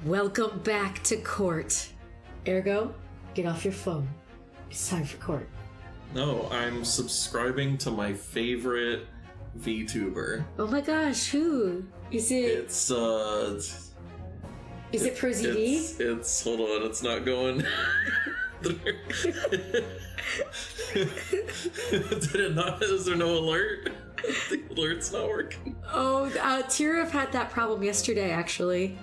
Welcome back to court. Ergo, get off your phone. It's time for court. No, I'm subscribing to my favorite VTuber. Oh my gosh, who? Is it? It's Is it ProZD? It's hold on, it's not going. Did it not? Is there no alert? The alert's not working. Oh, Tirif had that problem yesterday, actually.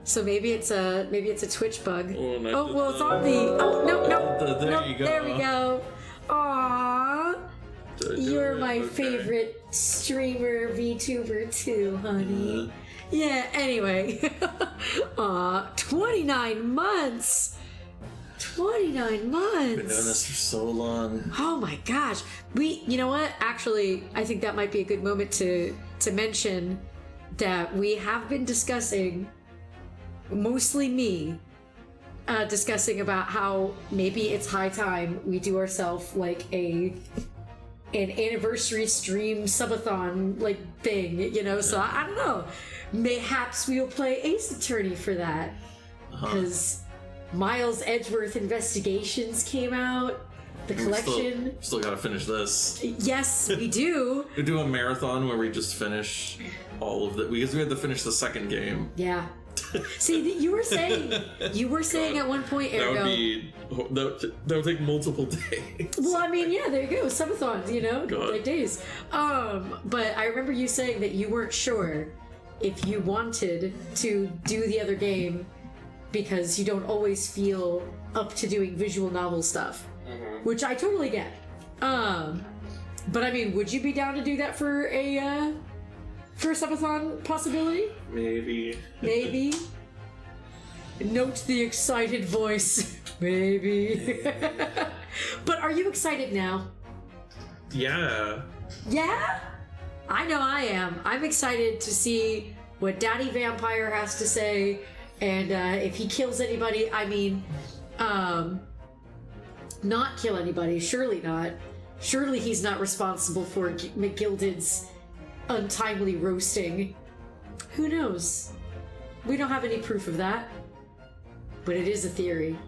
So maybe it's a Twitch bug. Oh well, it's on the. Oh no! There you go. There we go. Aww. You're my favorite streamer VTuber too, honey. Yeah. Anyway. Aw, 29 months. 29 months. Been doing this for so long. Oh my gosh. You know what? Actually, I think that might be a good moment to mention that we have been discussing, mostly me, discussing about how maybe it's high time we do ourselves like an anniversary stream subathon like thing, you know? So I don't know. Mayhaps we'll play Ace Attorney for that. Because Miles Edgeworth Investigations came out. The collection. Still gotta finish this. Yes, we do. We do a marathon where we just finish all of it because we had to finish the second game. Yeah. See, you were saying at one point, Ergo. That would take multiple days. Well, I mean, yeah, there you go. Subathons, you know, God. like days. But I remember you saying that you weren't sure if you wanted to do the other game because you don't always feel up to doing visual novel stuff, which I totally get. But I mean, would you be down to do that for a subathon possibility? Maybe. Maybe. Note the excited voice. Maybe. But are you excited now? Yeah. Yeah? I know I am. I'm excited to see what Daddy Vampire has to say, and if he kills anybody, I mean, not kill anybody, surely not. Surely he's not responsible for McGilded's untimely roasting. Who knows? We don't have any proof of that. But it is a theory.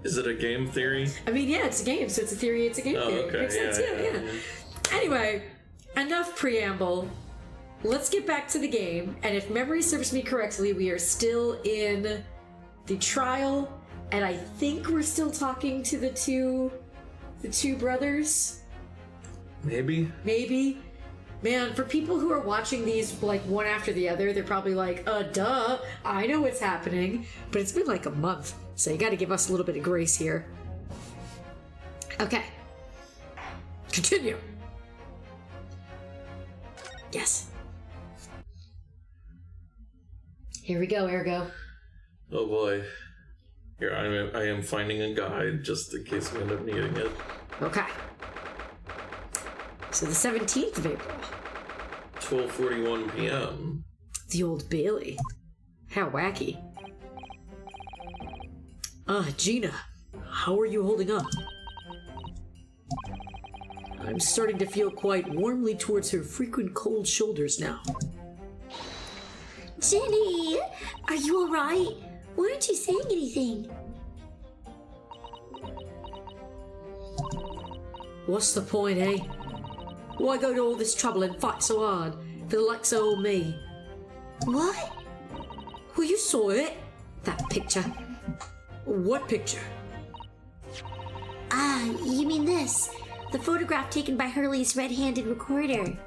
Is it a game theory? I mean, yeah, it's a game, so it's a theory, it's a game theory. Okay. Makes sense, yeah. Anyway, enough preamble. Let's get back to the game, and if memory serves me correctly, we are still in the trial, and I think we're still talking to the two brothers. Maybe. Man, for people who are watching these like one after the other, they're probably like, duh, I know what's happening. But it's been like a month, so you gotta give us a little bit of grace here. Okay. Continue. Yes. Here we go, Ergo. Oh boy. Here, I am finding a guide just in case we end up needing it. Okay. So the 17th of April. 12:41 p.m. The Old Bailey. How wacky. Gina, how are you holding up? I'm starting to feel quite warmly towards her frequent cold shoulders now. Jenny, are you alright? Why aren't you saying anything? What's the point, eh? Why go to all this trouble and fight so hard for the likes of old me? What? Well, you saw it. That picture. What picture? You mean this? The photograph taken by Hurley's red-handed recorder.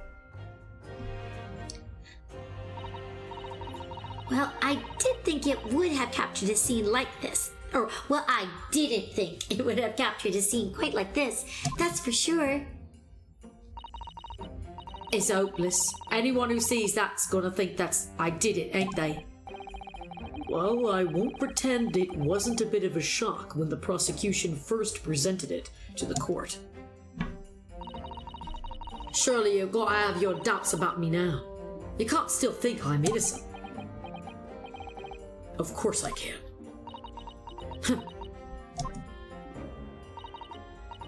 Well, I did think it would have captured a scene like this. Or, well, I didn't think it would have captured a scene quite like this. That's for sure. It's hopeless. Anyone who sees that's gonna think I did it, ain't they? Well, I won't pretend it wasn't a bit of a shock when the prosecution first presented it to the court. Surely you've got to have your doubts about me now. You can't still think I'm innocent. Of course I can.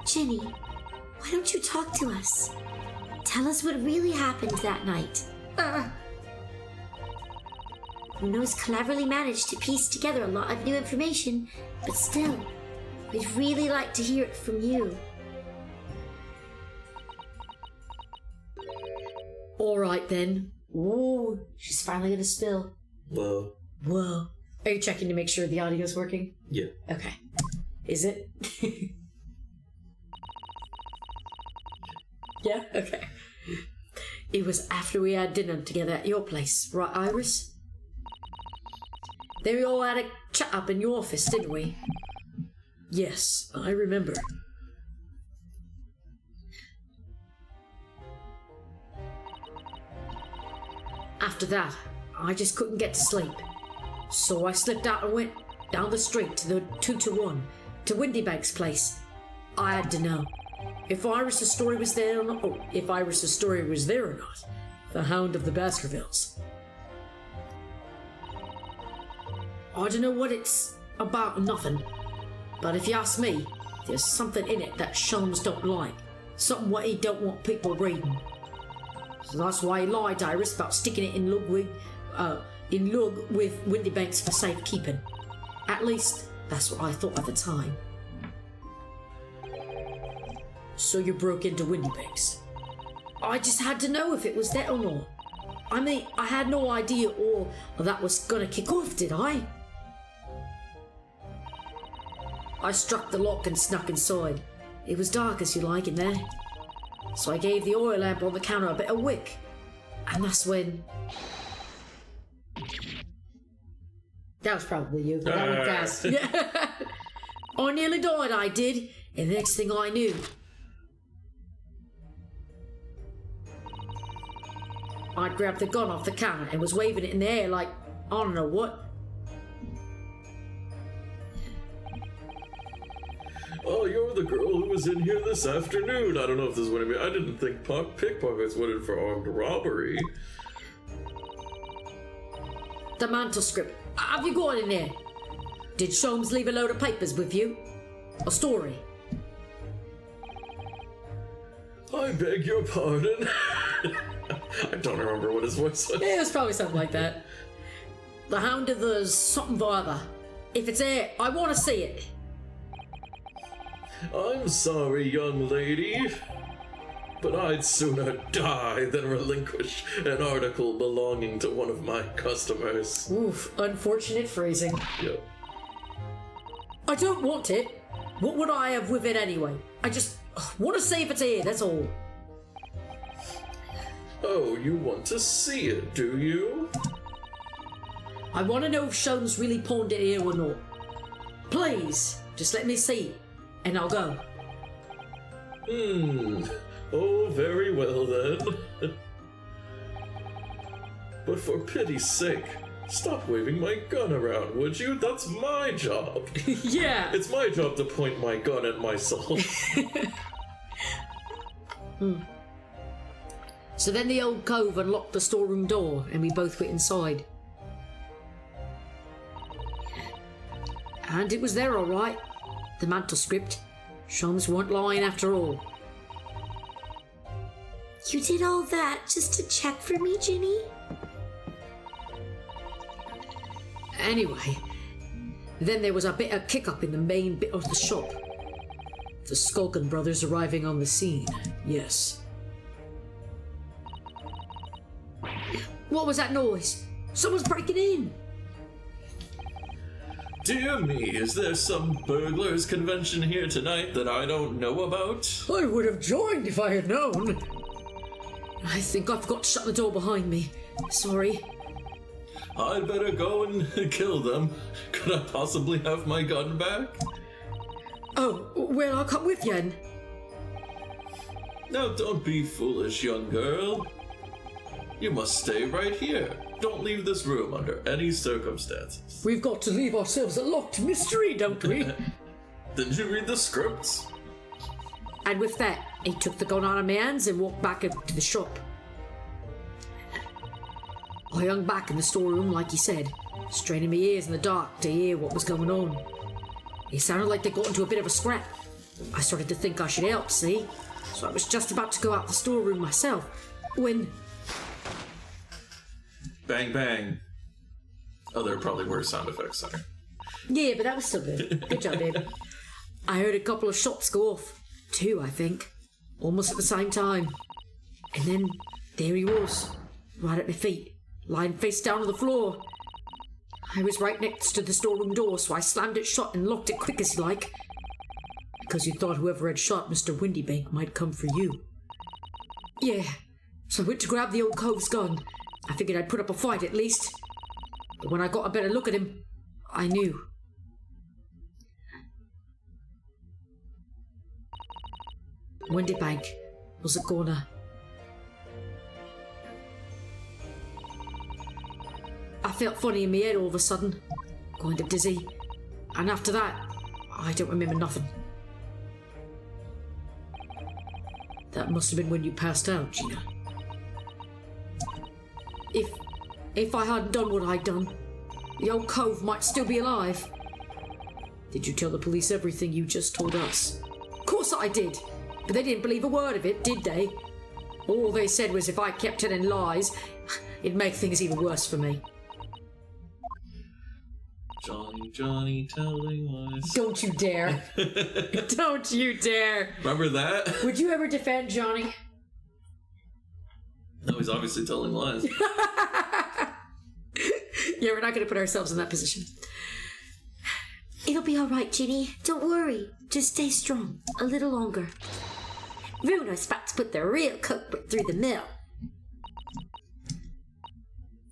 Jenny, why don't you talk to us? Tell us what really happened that night. Bruno's cleverly managed to piece together a lot of new information, but still, we'd really like to hear it from you. Alright then. Ooh, she's finally gonna spill. Whoa. Whoa. Are you checking to make sure the audio's working? Yeah. Okay. Is it? Yeah? Okay. It was after we had dinner together at your place, right, Iris? Then we all had a chat up in your office, didn't we? Yes, I remember. After that, I just couldn't get to sleep. So I slipped out and went down the street to the 2-1 to Windybank's place. I had to know if Iris's story was there or not. If Iris's story was there or not. The Hound of the Baskervilles. I don't know what it's about or nothing, but if you ask me, there's something in it that Sholmes don't like. Something what he don't want people reading. So that's why he lied to Iris about sticking it in lug with Windybanks for safekeeping. At least, that's what I thought at the time. So you broke into Windybanks. I just had to know if it was there or not. I mean, I had no idea all that was gonna kick off, did I? I struck the lock and snuck inside. It was dark as you like in there. So I gave the oil lamp on the counter a bit of wick. And that's when... That was probably you. That went fast. Yeah. I nearly died, I did. And the next thing I knew... I'd grabbed the gun off the counter and was waving it in the air like, I don't know what. Oh, you're the girl who was in here this afternoon. I don't know if this is what I mean. I didn't think pickpockets went in for armed robbery. The manuscript. Have you got in there? Did Sholmes leave a load of papers with you? A story? I beg your pardon. I don't remember what his voice was. Yeah, it was probably something like that. The Hound of the something or other. If it's there, I want to see it. I'm sorry, young lady, but I'd sooner die than relinquish an article belonging to one of my customers. Oof, unfortunate phrasing. Yep. I don't want it. What would I have with it anyway? I just want to see if it's here, that's all. Oh, you want to see it, do you? I want to know if Sholmes really pawned it here or not. Please, just let me see it, and I'll go. Oh, very well then. But for pity's sake, stop waving my gun around, would you? That's my job. Yeah. It's my job to point my gun at myself. So then the old cove unlocked the storeroom door, and we both went inside. And it was there all right. The manuscript. Sholmes weren't lying after all. You did all that just to check for me, Ginny? Anyway, then there was a bit of kick-up in the main bit of the shop. The Skulkin brothers arriving on the scene, yes. What was that noise? Someone's breaking in! Dear me, is there some burglars convention here tonight that I don't know about? I would have joined if I had known. I think I forgot to shut the door behind me. Sorry. I'd better go and kill them. Could I possibly have my gun back? Oh, well, I'll come with you then. Now don't be foolish, young girl. You must stay right here. Don't leave this room under any circumstances. We've got to leave ourselves a locked mystery, don't we? Didn't you read the scripts? And with that, he took the gun out of my hands and walked back into the shop. I hung back in the storeroom like he said, straining my ears in the dark to hear what was going on. It sounded like they got into a bit of a scrap. I started to think I should help, see? So I was just about to go out the storeroom myself, when... Bang, bang. Oh, there are probably worse sound effects there. Yeah, but that was still good. Good job, babe. I heard a couple of shots go off. 2, I think. Almost at the same time. And then there he was, right at my feet, lying face down on the floor. I was right next to the storeroom door, so I slammed it shut and locked it quick as like. Because you thought whoever had shot Mr. Windybank might come for you. Yeah, so I went to grab the old cove's gun. I figured I'd put up a fight at least. But when I got a better look at him, I knew. Windybank was a goner. I felt funny in my head all of a sudden, kind of dizzy, and after that, I don't remember nothing. That must have been when you passed out, Gina. If I hadn't done what I'd done, the old cove might still be alive. Did you tell the police everything you just told us? Of course I did, but they didn't believe a word of it, did they? All they said was if I kept telling lies, it'd make things even worse for me. Johnny telling lies. Don't you dare. Don't you dare. Remember that? Would you ever defend Johnny? No, he's obviously telling lies. Yeah, we're not going to put ourselves in that position. It'll be all right, Ginny. Don't worry. Just stay strong. A little longer. Runo's about to put the real cookbook through the mill.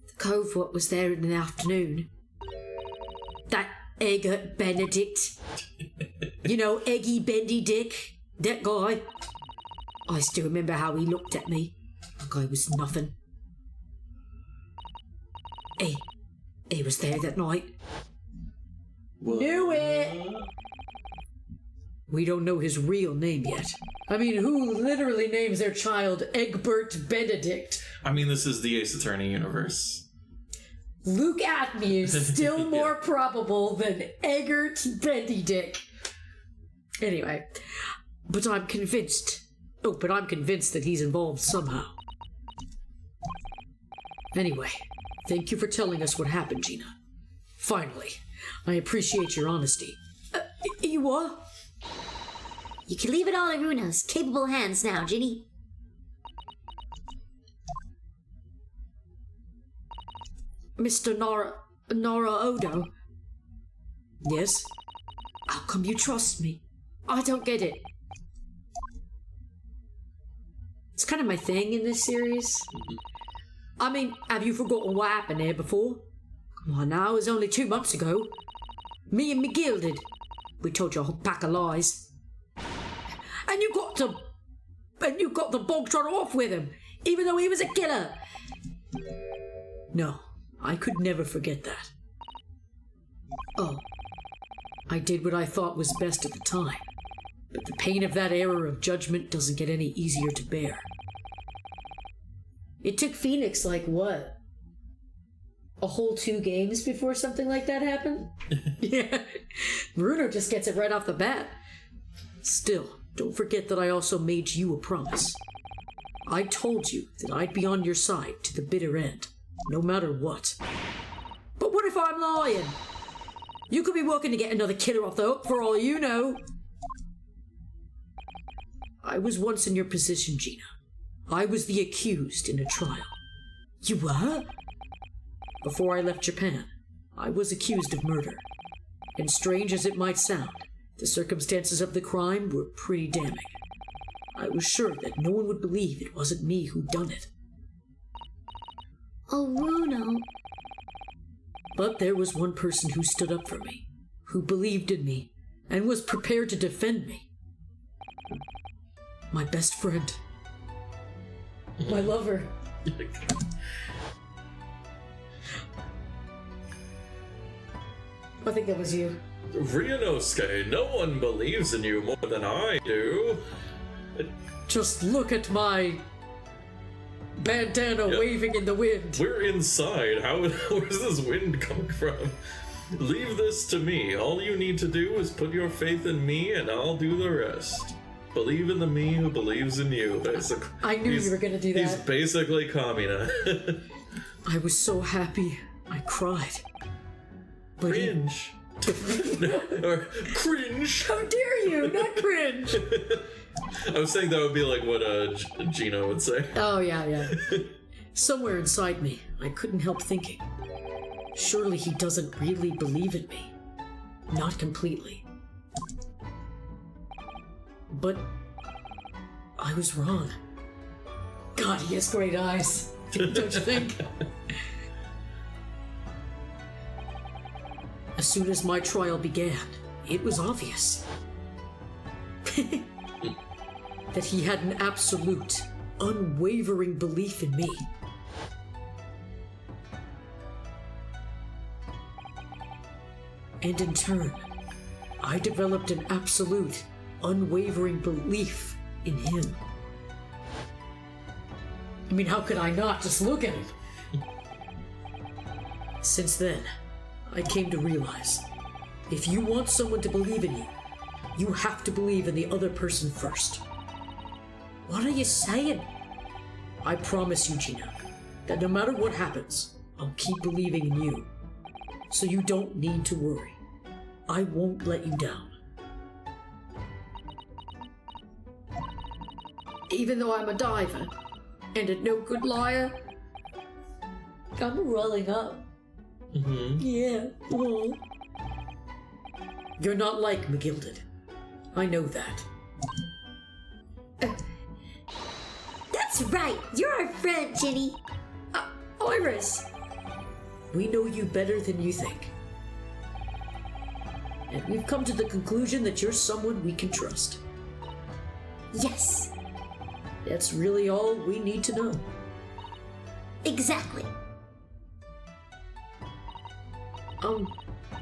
The cove what was there in the afternoon. That Eggert Benedict. You know, Eggert Benedict. That guy. I still remember how he looked at me. Like I was nothing. He was there that night. What? Knew it! We don't know his real name yet. I mean, who literally names their child Eggert Benedict? I mean, this is the Ace Attorney universe. Luke Atme is still more probable than Eggert Benedict. Anyway, but I'm convinced. Oh, but I'm convinced that he's involved somehow. Anyway, thank you for telling us what happened, Gina. Finally, I appreciate your honesty. You what? You can leave it all in Runo's capable hands now, Ginny. Mr. Nora Odo? Yes? How come you trust me? I don't get it. It's kind of my thing in this series. I mean, have you forgotten what happened here before? Come on now, it was only 2 months ago. Me and McGill did. We told you a whole pack of lies. And you got the bog trotter off with him, even though he was a killer. No, I could never forget that. Oh, I did what I thought was best at the time. But the pain of that error of judgment doesn't get any easier to bear. It took Phoenix, like, what? A whole 2 games before something like that happened? Yeah. Bruno just gets it right off the bat. Still, don't forget that I also made you a promise. I told you that I'd be on your side to the bitter end, no matter what. But what if I'm lying? You could be working to get another killer off the hook for all you know. I was once in your position, Gina. I was the accused in a trial. You were? Before I left Japan, I was accused of murder. And strange as it might sound, the circumstances of the crime were pretty damning. I was sure that no one would believe it wasn't me who'd done it. Oh, Runo. But there was one person who stood up for me, who believed in me, and was prepared to defend me. My best friend. My lover. I think that was you. Ryunosuke, no one believes in you more than I do. Just look at my bandana waving in the wind. We're inside. Where's this wind coming from? Leave this to me. All you need to do is put your faith in me and I'll do the rest. Believe in the me who believes in you, basically. I knew you were going to do that. He's basically Kamina. I was so happy. I cried. Cringe. Or cringe. How dare you? Not cringe. I was saying that would be like what Gino would say. Oh, yeah. Somewhere inside me, I couldn't help thinking. Surely he doesn't really believe in me. Not completely. But I was wrong. God, he has great eyes. Don't you think? As soon as my trial began, it was obvious that he had an absolute, unwavering belief in me. And in turn, I developed an absolute, unwavering belief in him. I mean, how could I not just look at him? Since then, I came to realize, if you want someone to believe in you, you have to believe in the other person first. What are you saying? I promise you, Gina, that no matter what happens, I'll keep believing in you. So you don't need to worry. I won't let you down. Even though I'm a diver and a no-good liar, I'm rolling up. Mm-hmm. Yeah. Oh. You're not like McGilded. I know that. That's right. You're our friend, Ginny. Iris! We know you better than you think. And we've come to the conclusion that you're someone we can trust. Yes, That's really all we need to know. exactly.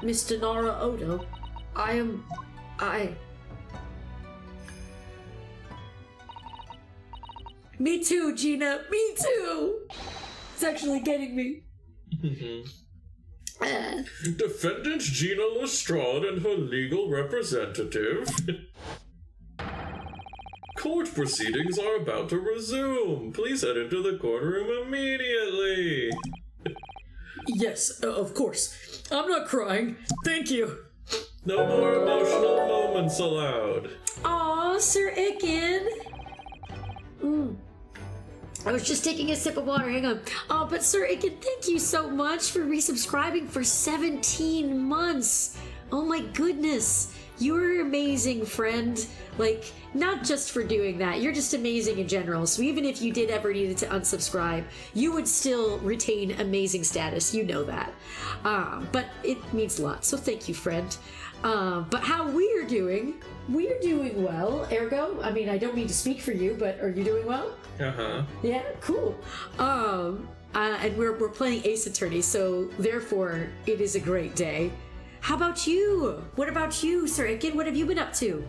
Mr. Nara Odo, Me too, Gina, me too! It's actually getting me. Defendant Gina Lestrade and her legal representative. Court proceedings are about to resume. Please head into the courtroom immediately. Yes, of course. I'm not crying. Thank you. No more emotional moments allowed. Aw, Sir Icken. I was just taking a sip of water. Hang on. Oh, but Sir Icken, thank you so much for resubscribing for 17 months. Oh my goodness. You're amazing, friend. Like, not just for doing that. You're just amazing in general. So even if you did ever need to unsubscribe, you would still retain amazing status. You know that. But it means a lot. So thank you, friend. But how we're doing well. Ergo, I mean, I don't mean to speak for you, but are you doing well? Uh-huh. Yeah, cool. And we're playing Ace Attorney, so therefore it is a great day. How about you? What about you, Sir Icken? What have you been up to?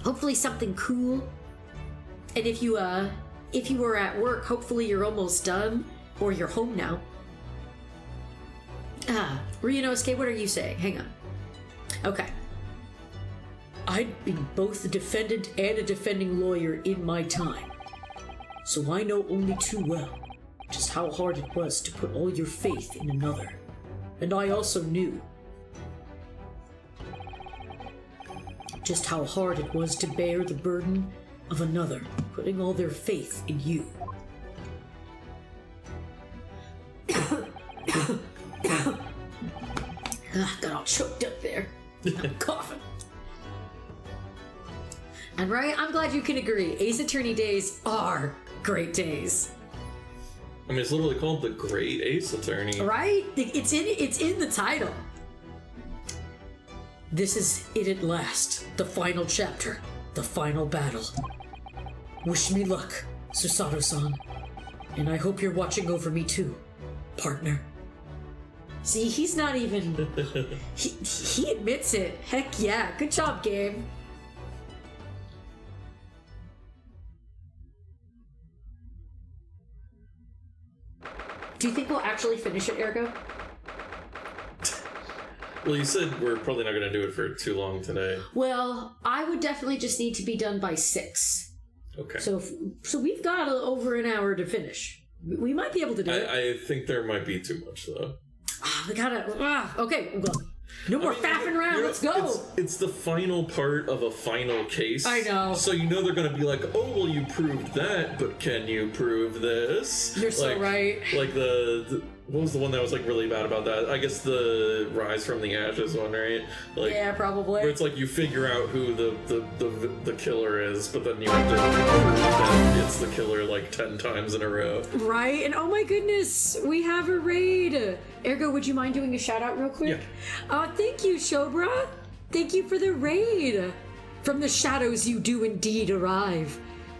Hopefully something cool. And if you were at work, hopefully you're almost done, or you're home now. Ryunosuke, what are you saying? Hang on. Okay. I've been both a defendant and a defending lawyer in my time, so I know only too well just how hard it was to put all your faith in another. And I also knew just how hard it was to bear the burden of another putting all their faith in you. Got all choked up there. I'm coughing. And right, I'm glad you can agree. Ace Attorney days are great days. I mean, it's literally called the Great Ace Attorney. Right? It's in the title. This is it at last. The final chapter. The final battle. Wish me luck, Susato-san. And I hope you're watching over me too, partner. See, he's not even... he admits it. Heck yeah. Good job, game. Do you think we'll actually finish it, Ergo? Well, you said we're probably not going to do it for too long today. Well, I would definitely just need to be done by 6. Okay. So we've got over an hour to finish. We might be able to do it. I think there might be too much, though. We gotta. Okay, well, no more faffing around. Let's go. It's the final part of a final case. I know. So you know they're gonna be like, oh, well, you proved that, but can you prove this? You're so right. Like the what was the one that was like really bad about that? I guess the Rise from the Ashes one, right? Like, yeah, probably. Where it's like you figure out who the killer is, but then you have to prove that it's the killer like 10 times in a row. Right, and oh my goodness, we have a raid. Ergo, would you mind doing a shout out real quick? Yeah. Thank you, Shobra. Thank you for the raid. From the shadows you do indeed arrive.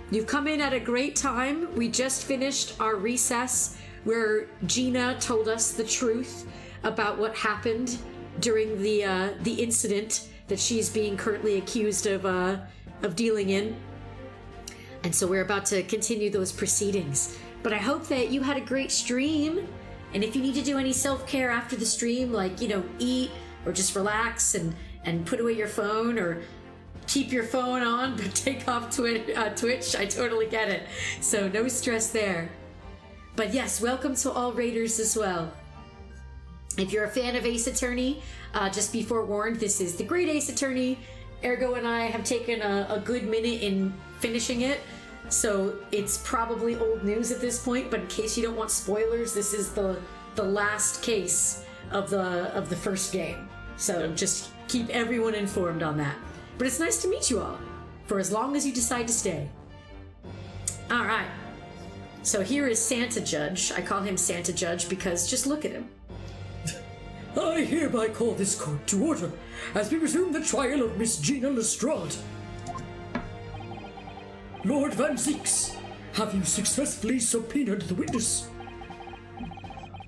You've come in at a great time. We just finished our recess where Gina told us the truth about what happened during the incident that she's being currently accused of dealing in. And so we're about to continue those proceedings. But I hope that you had a great stream. And if you need to do any self-care after the stream, like, eat or just relax and put away your phone or keep your phone on but take off Twitch, I totally get it. So no stress there. But yes, welcome to all raiders as well. If you're a fan of Ace Attorney, just be forewarned, this is the Great Ace Attorney. Ergo and I have taken a good minute in finishing it, so it's probably old news at this point, but in case you don't want spoilers, this is the last case of the first game. So just keep everyone informed on that. But it's nice to meet you all, for as long as you decide to stay. Alright. So here is Santa Judge. I call him Santa Judge because just look at him. I hereby call this court to order as we resume the trial of Miss Gina Lestrade. Lord Van Zeeks, have you successfully subpoenaed the witness?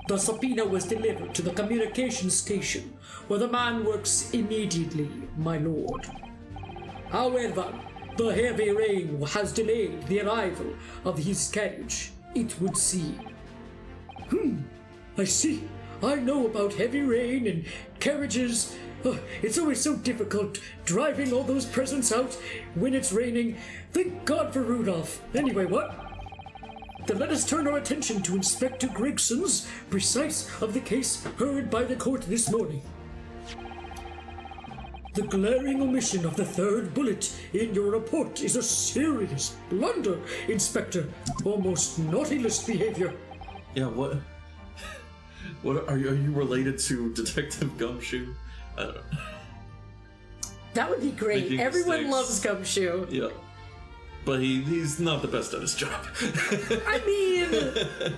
The subpoena was delivered to the communications station where the man works immediately, my lord. However, the heavy rain has delayed the arrival of his carriage, it would seem. I see. I know about heavy rain and carriages. It's always so difficult driving all those presents out when it's raining. Thank God for Rudolph. Anyway, what? Then let us turn our attention to Inspector Gregson's precise of the case heard by the court this morning. The glaring omission of the third bullet in your report is a serious blunder, Inspector. Almost naughty list behavior. Yeah, what are you related to Detective Gumshoe? I don't know. That would be great. Making Everyone mistakes. loves Gumshoe. Yeah. But he's not the best at his job. I mean,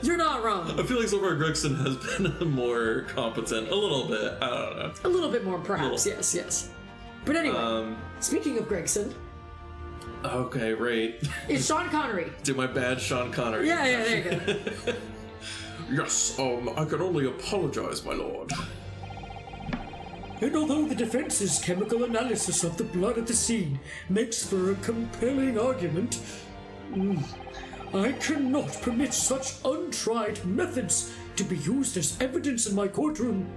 you're not wrong. I feel like so far Gregson has been more competent. A little bit. I don't know. A little bit more, perhaps. Yes. But anyway, speaking of Gregson. Okay, right. It's Sean Connery. Do my bad Sean Connery. Yeah, there you go. Yes, I can only apologize, my lord. And although the defense's chemical analysis of the blood at the scene makes for a compelling argument, I cannot permit such untried methods to be used as evidence in my courtroom.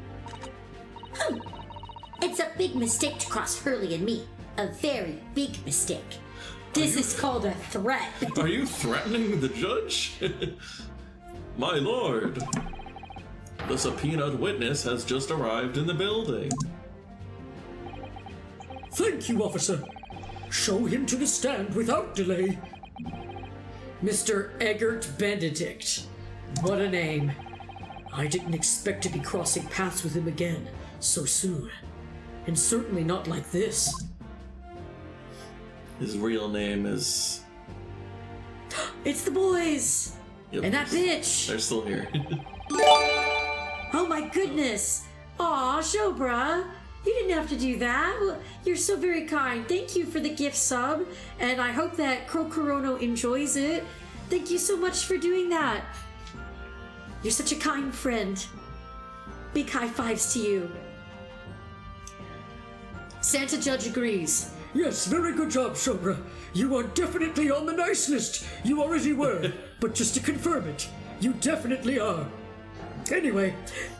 It's a big mistake to cross Hurley and me. A very big mistake. This is called a threat. Are you threatening the judge? My lord, the subpoenaed witness has just arrived in the building. Thank you, officer. Show him to the stand without delay. Mr. Eggert Benedict. What a name. I didn't expect to be crossing paths with him again so soon. And certainly not like this. His real name is... It's the boys! Yep, And that bitch! they're still here. Oh my goodness! Aw, Shobra! You didn't have to do that. Well, you're so very kind. Thank you for the gift sub, and I hope that Crocorono enjoys it. Thank you so much for doing that. You're such a kind friend. Big high fives to you. Santa Judge agrees. Yes, very good job, Shobra. You are definitely on the nice list. You already were, but just to confirm it, you definitely are. Anyway,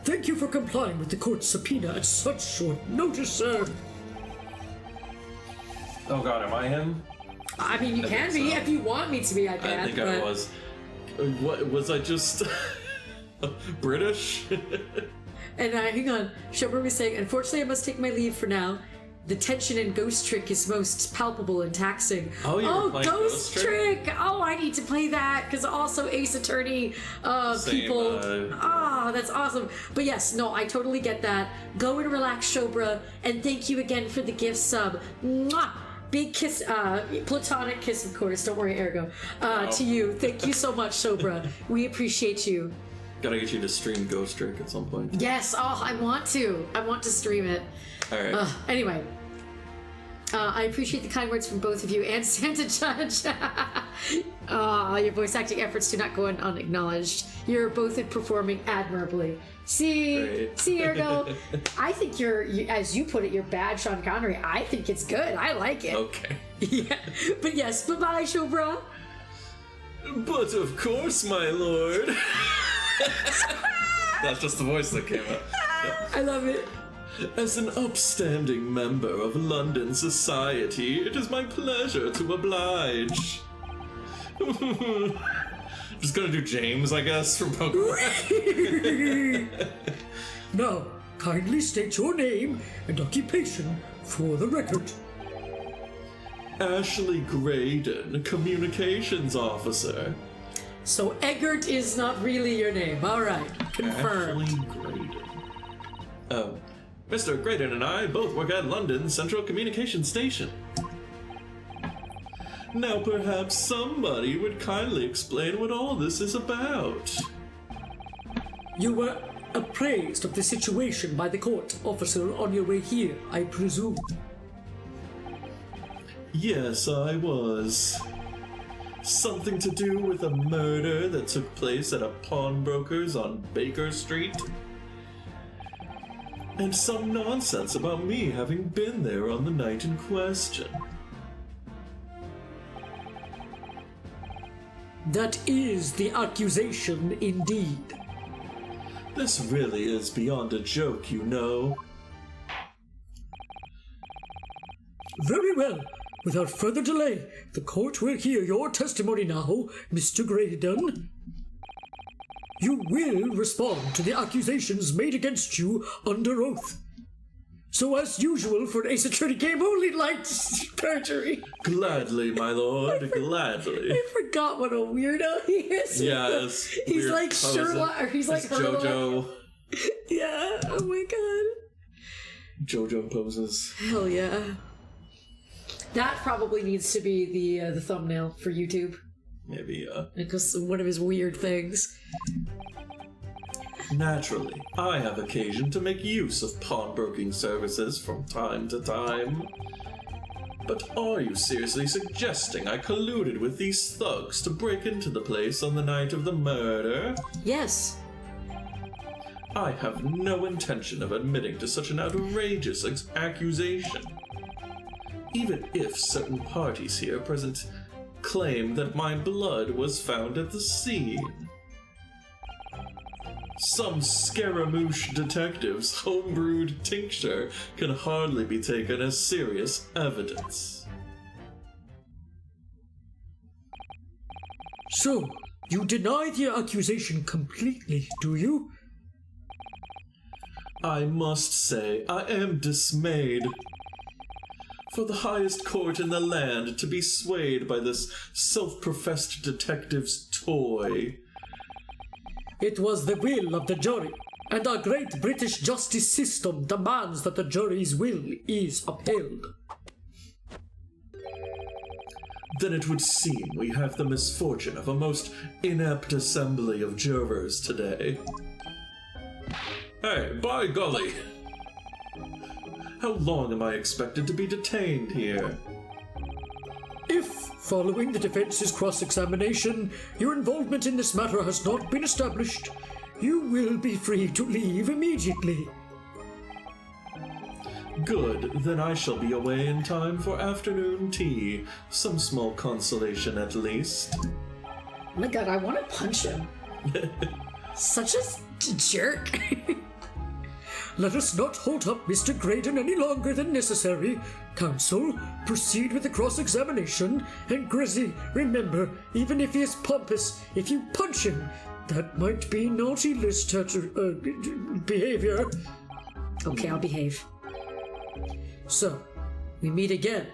thank you for complying with the court's subpoena at such short notice, sir. Oh god, am I him? I mean, you can be. so. If you want me to be, I can. I think I was. What, was I just... British? And hang on, Shobra was saying, unfortunately I must take my leave for now. The tension in Ghost Trick is most palpable and taxing. Oh, you were playing Ghost Trick! Oh, I need to play that, because also Ace Attorney people. That's awesome. But yes, no, I totally get that. Go and relax, Shobra, and thank you again for the gift sub. Mwah! Big kiss, platonic kiss, of course. Don't worry, Ergo. To you. Thank you so much, Shobra. We appreciate you. Gotta get you to stream Ghost Trick at some point. Yes, I want to. I want to stream it. Alright. Anyway. I appreciate the kind words from both of you and Santa Judge. Your voice acting efforts do not go unacknowledged. You're both performing admirably. See, Ergo. I think as you put it, you're bad, Sean Connery. I think it's good. I like it. Okay. Yeah, but yes, bye-bye, Shobra. But of course, my lord. That's just the voice that came out. I love it. As an upstanding member of London society, it is my pleasure to oblige. Just gonna do James, I guess, from Pokemon. Now, kindly state your name and occupation for the record. Ashley Graydon, Communications Officer. So Eggert is not really your name. All right, confirmed. Ashley Graydon. Oh. Mr. Graydon and I both work at London Central Communications Station. Now perhaps somebody would kindly explain what all this is about. You were appraised of the situation by the court officer on your way here, I presume. Yes, I was. Something to do with a murder that took place at a pawnbroker's on Baker Street? And some nonsense about me having been there on the night in question. That is the accusation indeed. This really is beyond a joke, you know. Very well. Without further delay, the court will hear your testimony now, Mr. Graydon. You will respond to the accusations made against you under oath. So as usual for an Ace Attorney game, only liked perjury. Gladly, my lord, gladly. I forgot what a weirdo he is. Yes. He's like Sherlock, or he's like Herlock. JoJo. Yeah, oh my god. JoJo poses. Hell yeah. That probably needs to be the thumbnail for YouTube. Maybe, Because one of his weird things. Naturally, I have occasion to make use of pawnbroking services from time to time. But are you seriously suggesting I colluded with these thugs to break into the place on the night of the murder? Yes. I have no intention of admitting to such an outrageous accusation. Even if certain parties here present claim that my blood was found at the scene. Some Scaramouche detective's homebrewed tincture can hardly be taken as serious evidence. So, you deny the accusation completely, do you? I must say, I am dismayed. For the highest court in the land to be swayed by this self-professed detective's toy. It was the will of the jury, and our great British justice system demands that the jury's will is upheld. Then it would seem we have the misfortune of a most inept assembly of jurors today. Hey, by golly! How long am I expected to be detained here? If, following the defense's cross-examination, your involvement in this matter has not been established, you will be free to leave immediately. Good, then I shall be away in time for afternoon tea. Some small consolation at least. Oh my god, I want to punch him. Such a jerk. Let us not hold up Mr. Graydon any longer than necessary. Counsel, proceed with the cross-examination, and Grezy, remember, even if he is pompous, if you punch him, That might be naughty list behavior. Okay, I'll behave. So, we meet again,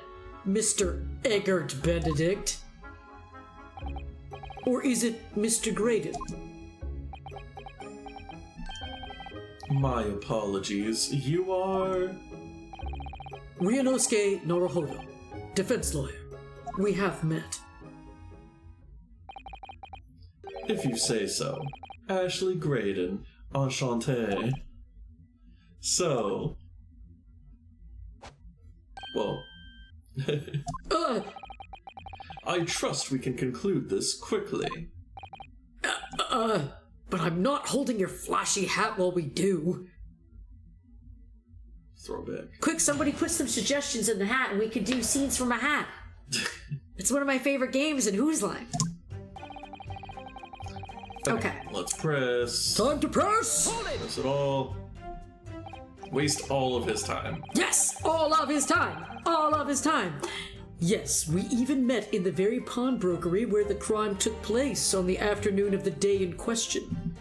Mr. Eggert Benedict. Or is it Mr. Graydon? My apologies. You are... Ryunosuke Naruhodo, defense lawyer. We have met. If you say so. Ashley Graydon, enchanté. So... Well... I trust we can conclude this quickly. But I'm not holding your flashy hat while we do. Throwback. Quick, somebody put some suggestions in the hat and we could do scenes from a hat. It's one of my favorite games in Who's Line. Okay. Let's press. Time to press! Press it all. Waste all of his time. Yes! All of his time! All of his time! Yes, we even met in the very pawnbrokery where the crime took place on the afternoon of the day in question.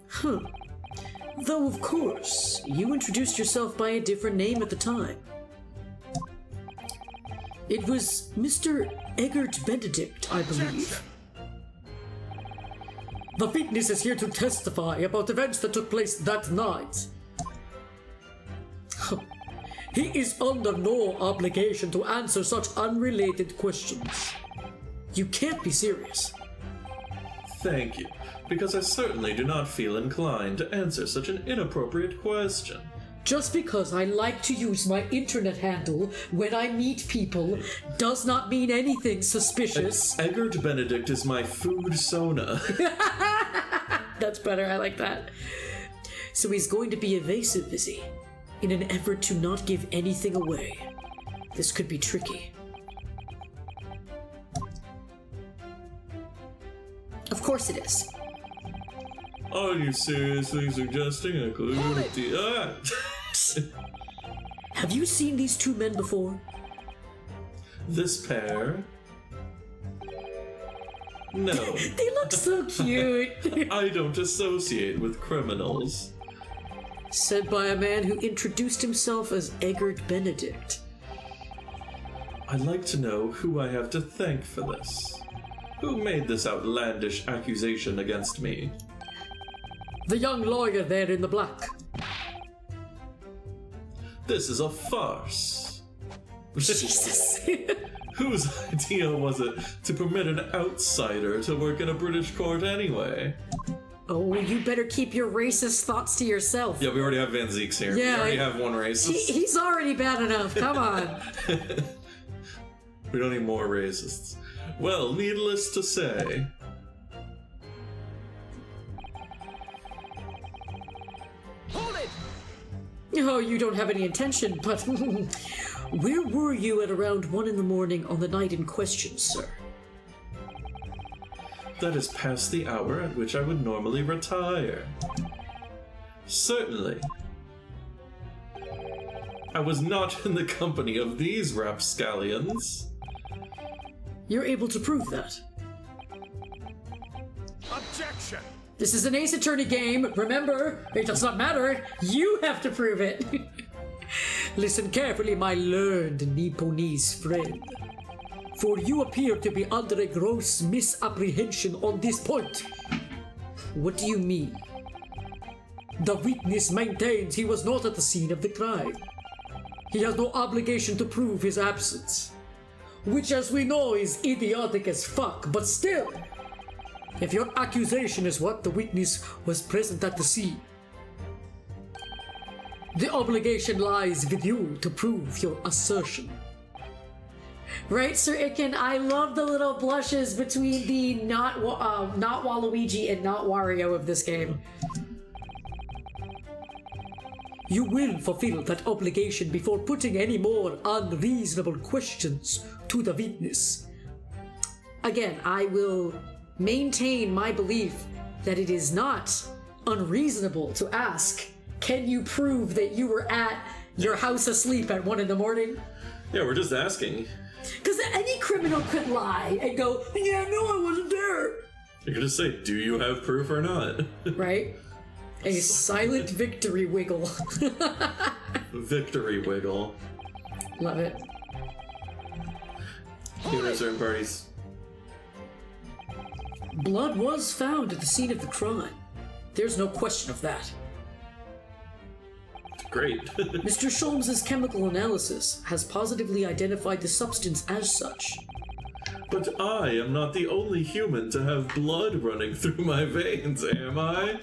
Huh. Though, of course, you introduced yourself by a different name at the time. It was Mr. Eggert Benedict, I believe. The witness is here to testify about events that took place that night. He is under no obligation to answer such unrelated questions. You can't be serious. Thank you, because I certainly do not feel inclined to answer such an inappropriate question. Just because I like to use my internet handle when I meet people does not mean anything suspicious. Eggert Benedict is my food sona. That's better, I like that. So he's going to be evasive, is he? In an effort to not give anything away. This could be tricky. Of course it is. Are you seriously suggesting a clue? Have you seen these two men before? This pair? No. They look so cute. I don't associate with criminals. Said by a man who introduced himself as Eggert Benedict. I'd like to know who I have to thank for this. Who made this outlandish accusation against me? The young lawyer there in the black. This is a farce. Jesus. Whose idea was it to permit an outsider to work in a British court anyway? Oh, you better keep your racist thoughts to yourself. Yeah, we already have Van Zeeks here. Yeah, we already have one racist. He's already bad enough. Come on. We don't need more racists. Well, needless to say... Oh, you don't have any intention, but where were you at around 1 a.m. on the night in question, sir? That is past the hour at which I would normally retire. Certainly. I was not in the company of these rapscallions. You're able to prove that. Objection! This is an Ace Attorney game. Remember, it does not matter. You have to prove it. Listen carefully, my learned Nipponese friend. For you appear to be under a gross misapprehension on this point. What do you mean? The witness maintains he was not at the scene of the crime. He has no obligation to prove his absence. Which, as we know, is idiotic as fuck, but still... If your accusation is what the witness was present at the scene, the obligation lies with you to prove your assertion. Right, Sir Iken? I love the little blushes between the not Waluigi and not Wario of this game. You will fulfill that obligation before putting any more unreasonable questions to the witness. Again, I will maintain my belief that it is not unreasonable to ask, can you prove that you were at your house asleep at 1 a.m? Yeah, we're just asking. Because any criminal could lie and go, yeah, no, I wasn't there. You're gonna say, do you have proof or not? Right? A silent victory wiggle. Victory wiggle. Love it. Heroes are in parties. Blood was found at the scene of the crime. There's no question of that. Great. Mr. Sholmes's chemical analysis has positively identified the substance as such. But I am not the only human to have blood running through my veins, am I?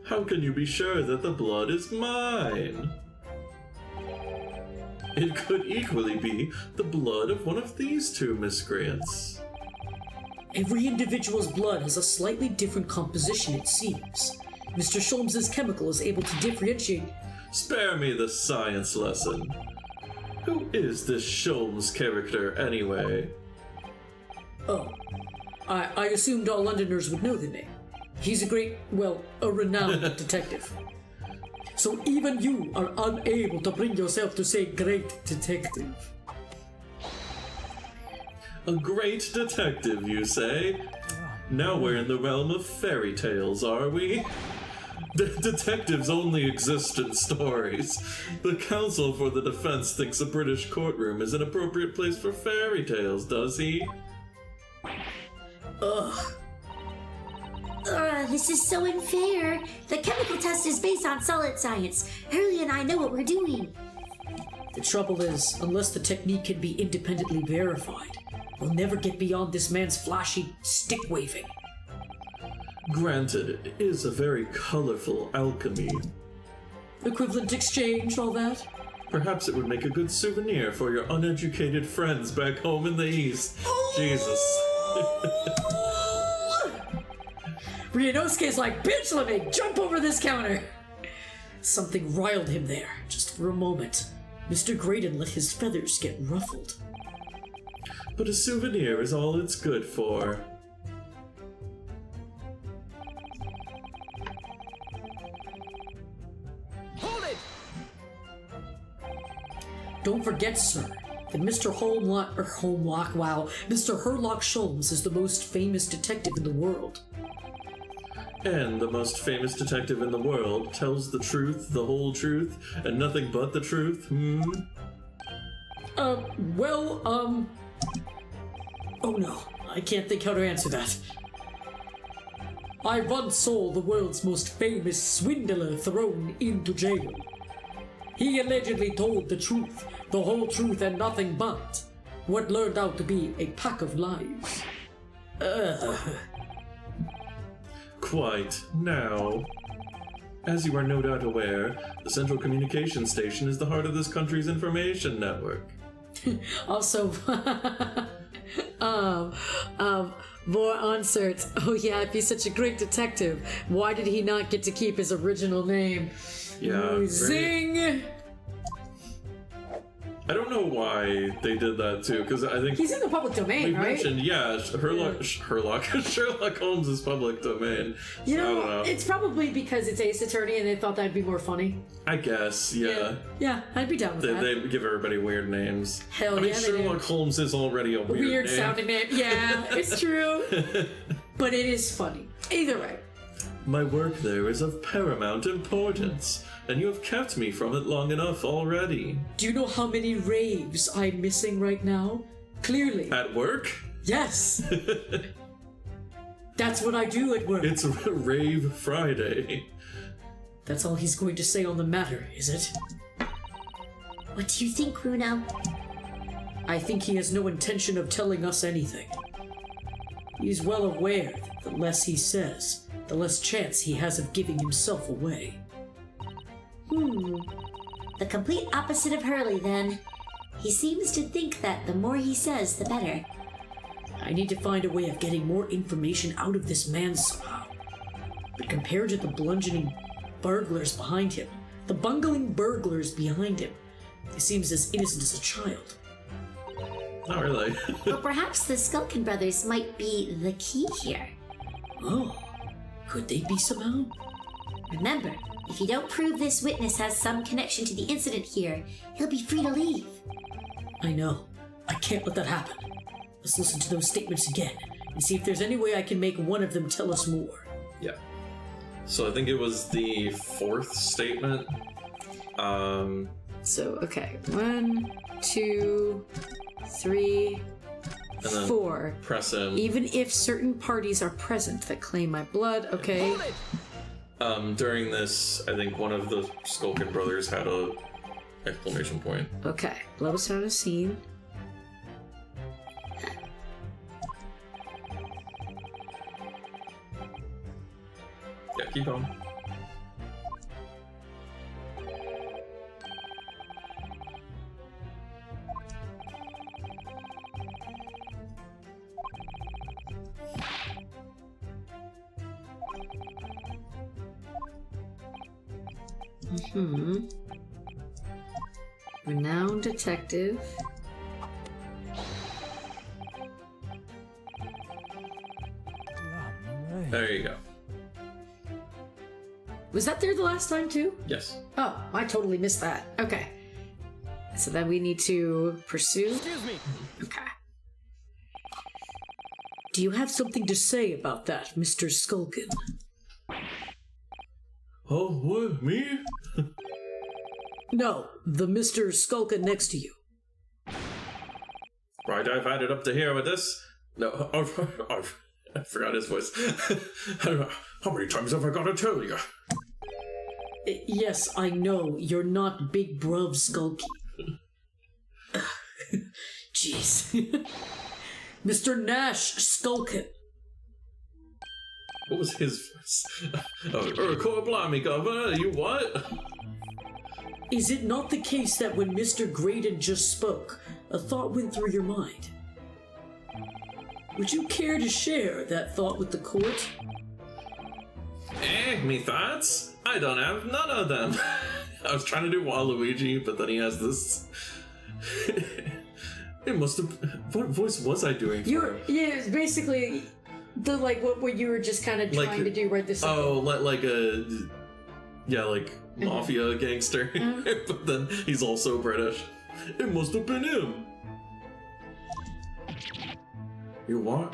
How can you be sure that the blood is mine? It could equally be the blood of one of these two miscreants. Every individual's blood has a slightly different composition, it seems. Mr. Sholmes's chemical is able to differentiate. Spare me the science lesson. Who is this Sholmes character, anyway? Oh, I assumed all Londoners would know the name. He's a renowned detective. So even you are unable to bring yourself to say great detective. A great detective, you say? Now we're in the realm of fairy tales, are we? Detectives only exist in stories. The counsel for the defense thinks a British courtroom is an appropriate place for fairy tales, does he? Ugh. This is so unfair. The chemical test is based on solid science. Hurley and I know what we're doing. The trouble is, unless the technique can be independently verified, we'll never get beyond this man's flashy stick waving. Granted, it is a very colorful alchemy. Equivalent exchange, all that? Perhaps it would make a good souvenir for your uneducated friends back home in the East. Jesus. Ryunosuke's like, bitch, let me jump over this counter! Something riled him there, just for a moment. Mr. Graydon let his feathers get ruffled. But a souvenir is all it's good for. Don't forget, sir, that Mr. Mr. Herlock Sholmes is the most famous detective in the world. And the most famous detective in the world tells the truth, the whole truth, and nothing but the truth, Oh no, I can't think how to answer that. I once saw the world's most famous swindler thrown into jail. He allegedly told the truth, the whole truth and nothing but what learned out to be a pack of lies. Quite. Now, as you are no doubt aware, the Central Communications Station is the heart of this country's information network. Also, more inserts. Oh yeah, if he's such a great detective, why did he not get to keep his original name? Yeah, Zing! I don't know why they did that too, because I think He's in the public domain, we right? mentioned, Sherlock Holmes is public domain. You I don't know, it's probably because it's Ace Attorney and they thought that'd be more funny. I guess, yeah. Yeah, I'd be down with that. They give everybody weird names. Hell I mean, yeah, they Sherlock do. Holmes is already a weird name. sounding name. Yeah, it's true. But it is funny. Either way. My work there is of paramount importance, and you have kept me from it long enough already. Do you know how many raves I'm missing right now? Clearly. At work? Yes! That's what I do at work. It's Rave Friday. That's all he's going to say on the matter, is it? What do you think, Bruno? I think he has no intention of telling us anything. He's well aware that the less he says, the less chance he has of giving himself away. The complete opposite of Hurley, then. He seems to think that the more he says, the better. I need to find a way of getting more information out of this man somehow. But compared to the bungling burglars behind him, he seems as innocent as a child. Not really. But perhaps the Skulkin brothers might be the key here. Oh, could they be somehow? Remember, if you don't prove this witness has some connection to the incident here, he'll be free to leave. I know. I can't let that happen. Let's listen to those statements again and see if there's any way I can make one of them tell us more. Yeah. So I think it was the fourth statement. So, okay. 1, 2, 3, And then 4. Press him. Even if certain parties are present that claim my blood, okay. During this, I think one of the Skulkin brothers had a exclamation point. Okay. Blow us out of scene. Yeah, keep going. Renowned detective. There you go. Was that there the last time too? Yes. Oh, I totally missed that. Okay. So then we need to pursue. Excuse me. Okay. Do you have something to say about that, Mr. Skulkin? Oh, what? Me? No, the Mr. Skulkin next to you. Right, I've had it up to here with this. No, I forgot his voice. How many times have I got to tell you? Yes, I know, you're not Big Bruv Skulky. Jeez. Mr. Nash Skulkin. What was his voice? Blimey, Governor, you what? Is it not the case that when Mr. Graydon just spoke, a thought went through your mind? Would you care to share that thought with the court? Me thoughts? I don't have none of them. I was trying to do Waluigi, but then he has this. It must have. What voice was I doing? It's basically the what you were just kind of trying to do right this second. Oh, like a. Yeah, like mafia gangster. But then he's also British. It must have been him. You what?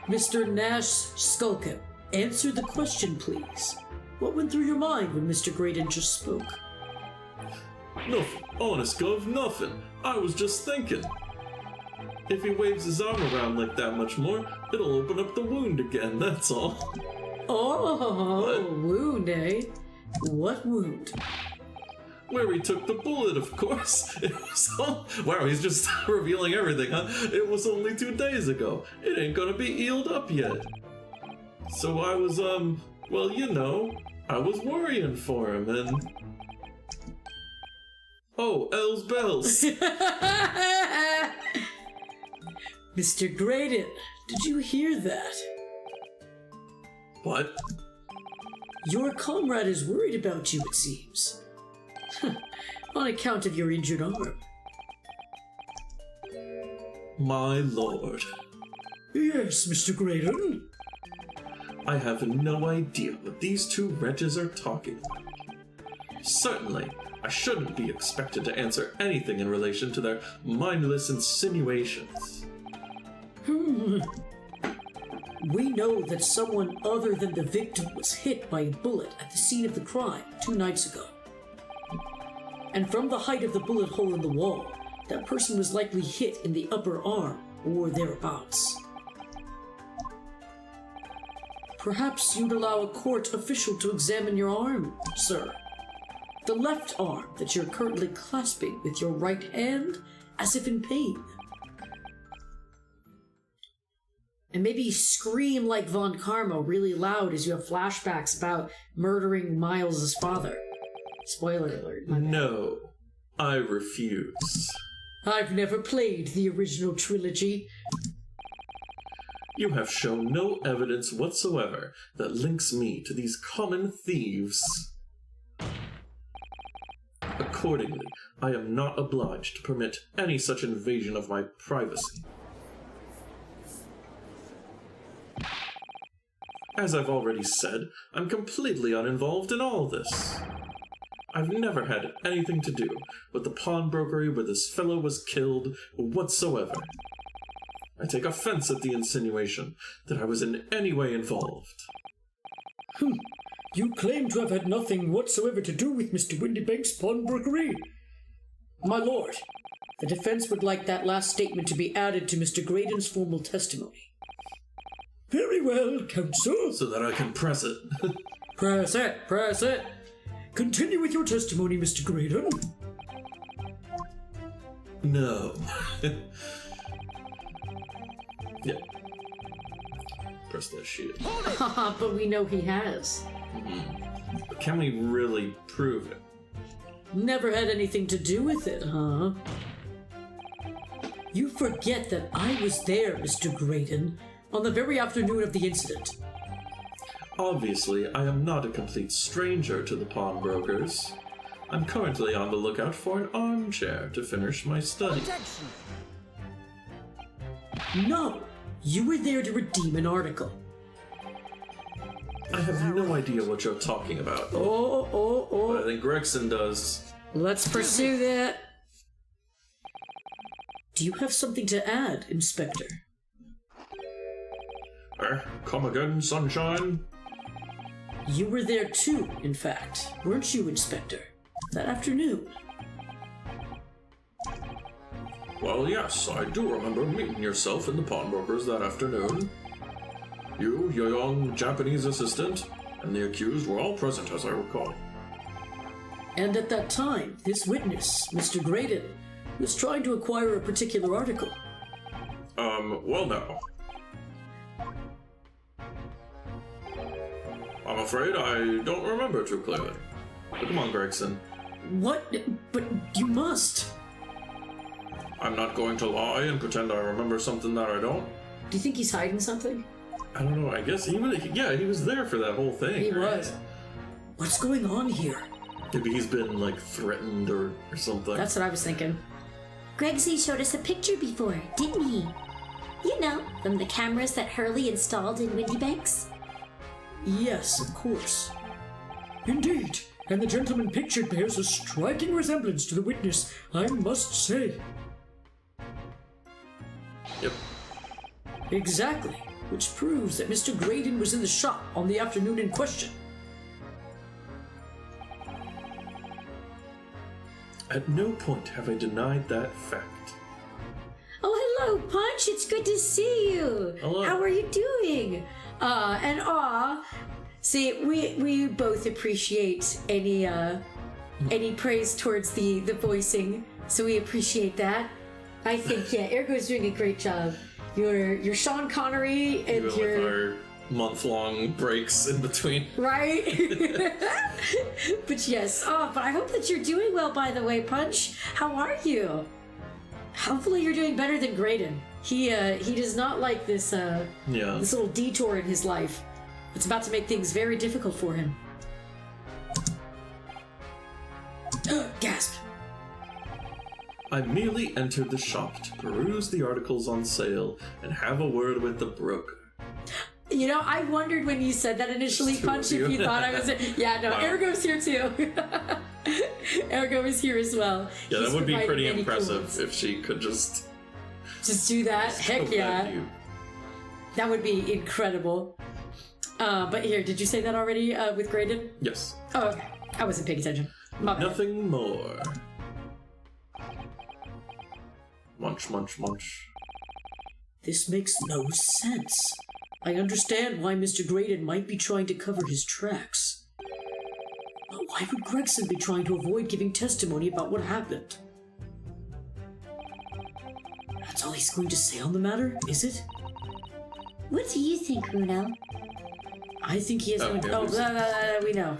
Mr. Nash Skulkin, answer the question, please. What went through your mind when Mr. Graydon just spoke? Nothing. Honest, Gov, nothing. I was just thinking. If he waves his arm around like that much more, it'll open up the wound again, that's all. Oh, What? Wound, eh? What wound? Where he took the bullet, of course. It was all... Wow, he's just revealing everything, huh? It was only 2 days ago. It ain't gonna be healed up yet. So I was, well, you know, I was worrying for him, and... Oh, L's bells. Mr. Graydon, did you hear that? What? Your comrade is worried about you, it seems. On account of your injured arm. My lord. Yes, Mr. Graydon. I have no idea what these two wretches are talking about. Certainly, I shouldn't be expected to answer anything in relation to their mindless insinuations. We know that someone other than the victim was hit by a bullet at the scene of the crime 2 nights ago. And from the height of the bullet hole in the wall, that person was likely hit in the upper arm or thereabouts. Perhaps you'd allow a court official to examine your arm, sir. The left arm that you're currently clasping with your right hand as if in pain. And maybe scream like Von Karma really loud as you have flashbacks about murdering Miles' father. Spoiler alert. my bad. No, I refuse. I've never played the original trilogy. You have shown no evidence whatsoever that links me to these common thieves. Accordingly, I am not obliged to permit any such invasion of my privacy. As I've already said, I'm completely uninvolved in all this. I've never had anything to do with the pawnbrokery where this fellow was killed whatsoever. I take offense at the insinuation that I was in any way involved. You claim to have had nothing whatsoever to do with Mr. Windybank's pawnbrokery. My lord, the defense would like that last statement to be added to Mr. Graydon's formal testimony. Very well, counsel. So that I can press it. Press it. Continue with your testimony, Mr. Graydon. No. Yeah. Press that shit. But we know he has. But can we really prove it? Never had anything to do with it, huh? You forget that I was there, Mr. Graydon, on the very afternoon of the incident. Obviously, I am not a complete stranger to the pawnbrokers. I'm currently on the lookout for an armchair to finish my study. No, you were there to redeem an article. I have no idea what you're talking about. But I think Gregson does. Let's pursue that. Do you have something to add, Inspector? Come again, sunshine? You were there too, in fact, weren't you, Inspector? That afternoon. Well, yes, I do remember meeting yourself and the pawnbrokers that afternoon. You, your young Japanese assistant, and the accused were all present, as I recall. And at that time, this witness, Mr. Graydon, was trying to acquire a particular article. Well now. I'm afraid I don't remember too clearly. But come on, Gregson. What? But you must. I'm not going to lie and pretend I remember something that I don't. Do you think he's hiding something? I don't know, I guess he was there for that whole thing. He right? was. What's going on here? Maybe he's been, like, threatened or something. That's what I was thinking. Gregsy showed us a picture before, didn't he? You know, from the cameras that Hurley installed in Windybanks. Yes, of course. Indeed, and the gentleman pictured bears a striking resemblance to the witness, I must say. Yep. Exactly, which proves that Mr. Graydon was in the shop on the afternoon in question. At no point have I denied that fact. Oh, hello, Punch. It's good to see you. Hello. How are you doing? See, we both appreciate any praise towards the voicing, so we appreciate that. I think Ergo's doing a great job. You're Sean Connery and Even with our month-long breaks in between. right. But yes, but I hope that you're doing well. By the way, Punch, how are you? Hopefully, you're doing better than Graydon. He does not like this this little detour in his life. It's about to make things very difficult for him. Gasp! I merely entered the shop to peruse the articles on sale and have a word with the broker. You know, I wondered when you said that initially, Just two Punch, of if you. you thought I was... Yeah, no, Wow. Ergo's here too. Ergo is here as well. Yeah, He's that would be provided pretty many impressive clues. if she could just... Just do that. Heck go yeah. back to you. That would be incredible. But here, did you say that already with Graydon? Yes. Oh, okay. I wasn't paying attention. My bad. Nothing more. Munch, munch, munch. This makes no sense. I understand why Mr. Graydon might be trying to cover his tracks. But why would Gregson be trying to avoid giving testimony about what happened? That's all he's going to say on the matter, is it? What do you think, Bruno? I think he has no... Okay, Oh, We know.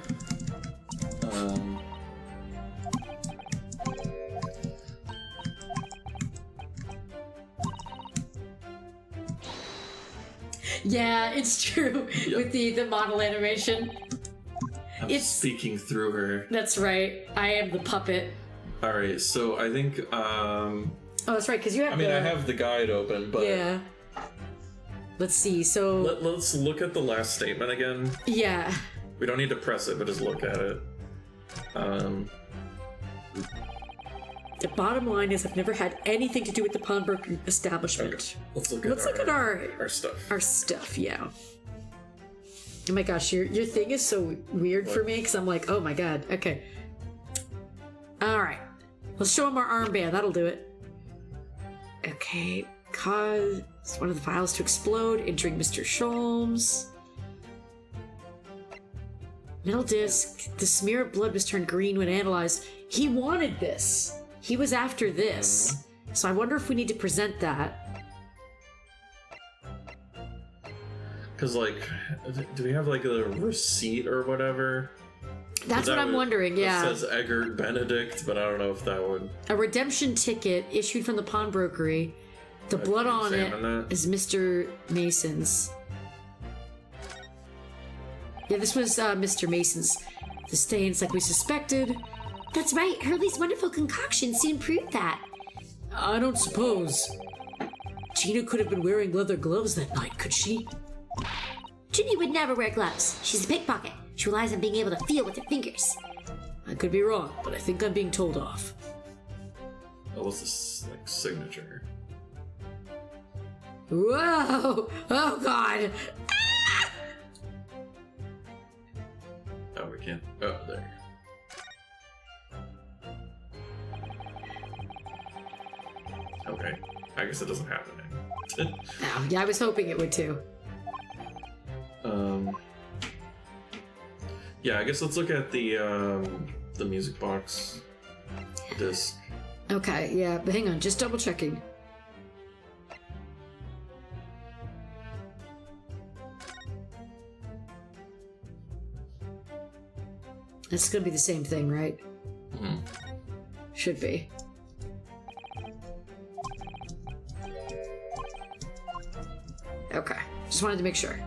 Yeah, it's true. Yep. With the model animation. I'm It's- speaking through her. That's right. I am the puppet. Alright, so I think, Oh, that's right, because you have I have the guide open, but Yeah. Let's see, so... let's look at the last statement again. Yeah. We don't need to press it, but just look at it. The bottom line is I've never had anything to do with the pawnbroker establishment. Okay, let's look at our stuff. Our stuff, yeah. Oh my gosh, your thing is so weird for me because I'm like, oh my god, okay. Alright. Let's show him our armband, that'll do it. Okay, cause one of the files to explode, entering Mr. Sholmes. Middle disc, the smear of blood was turned green when analyzed. He wanted this. He was after this. So I wonder if we need to present that. Because, like, do we have, like, a receipt or whatever? That's what I'm wondering, yeah. It says Eggert Benedict, but I don't know if that would... A redemption ticket issued from the pawnbrokery. The blood on it is Mr. Mason's. Yeah, this was Mr. Mason's. The stains like we suspected. That's right, Hurley's wonderful concoction soon proved that. I don't suppose. Gina could have been wearing leather gloves that night, could she? Ginny would never wear gloves. She's a pickpocket. She relies on being able to feel with her fingers. I could be wrong, but I think I'm being told off. Oh, what's this, like, signature? Whoa! Oh god! Ah! Oh, we can't... Oh, there. Okay. I guess it doesn't happen anymore. Oh, yeah, I was hoping it would too. Yeah, I guess let's look at the music box disc. Okay, yeah, but hang on, just double checking. It's gonna be the same thing, right? Mm-hmm. Should be. Okay, just wanted to make sure.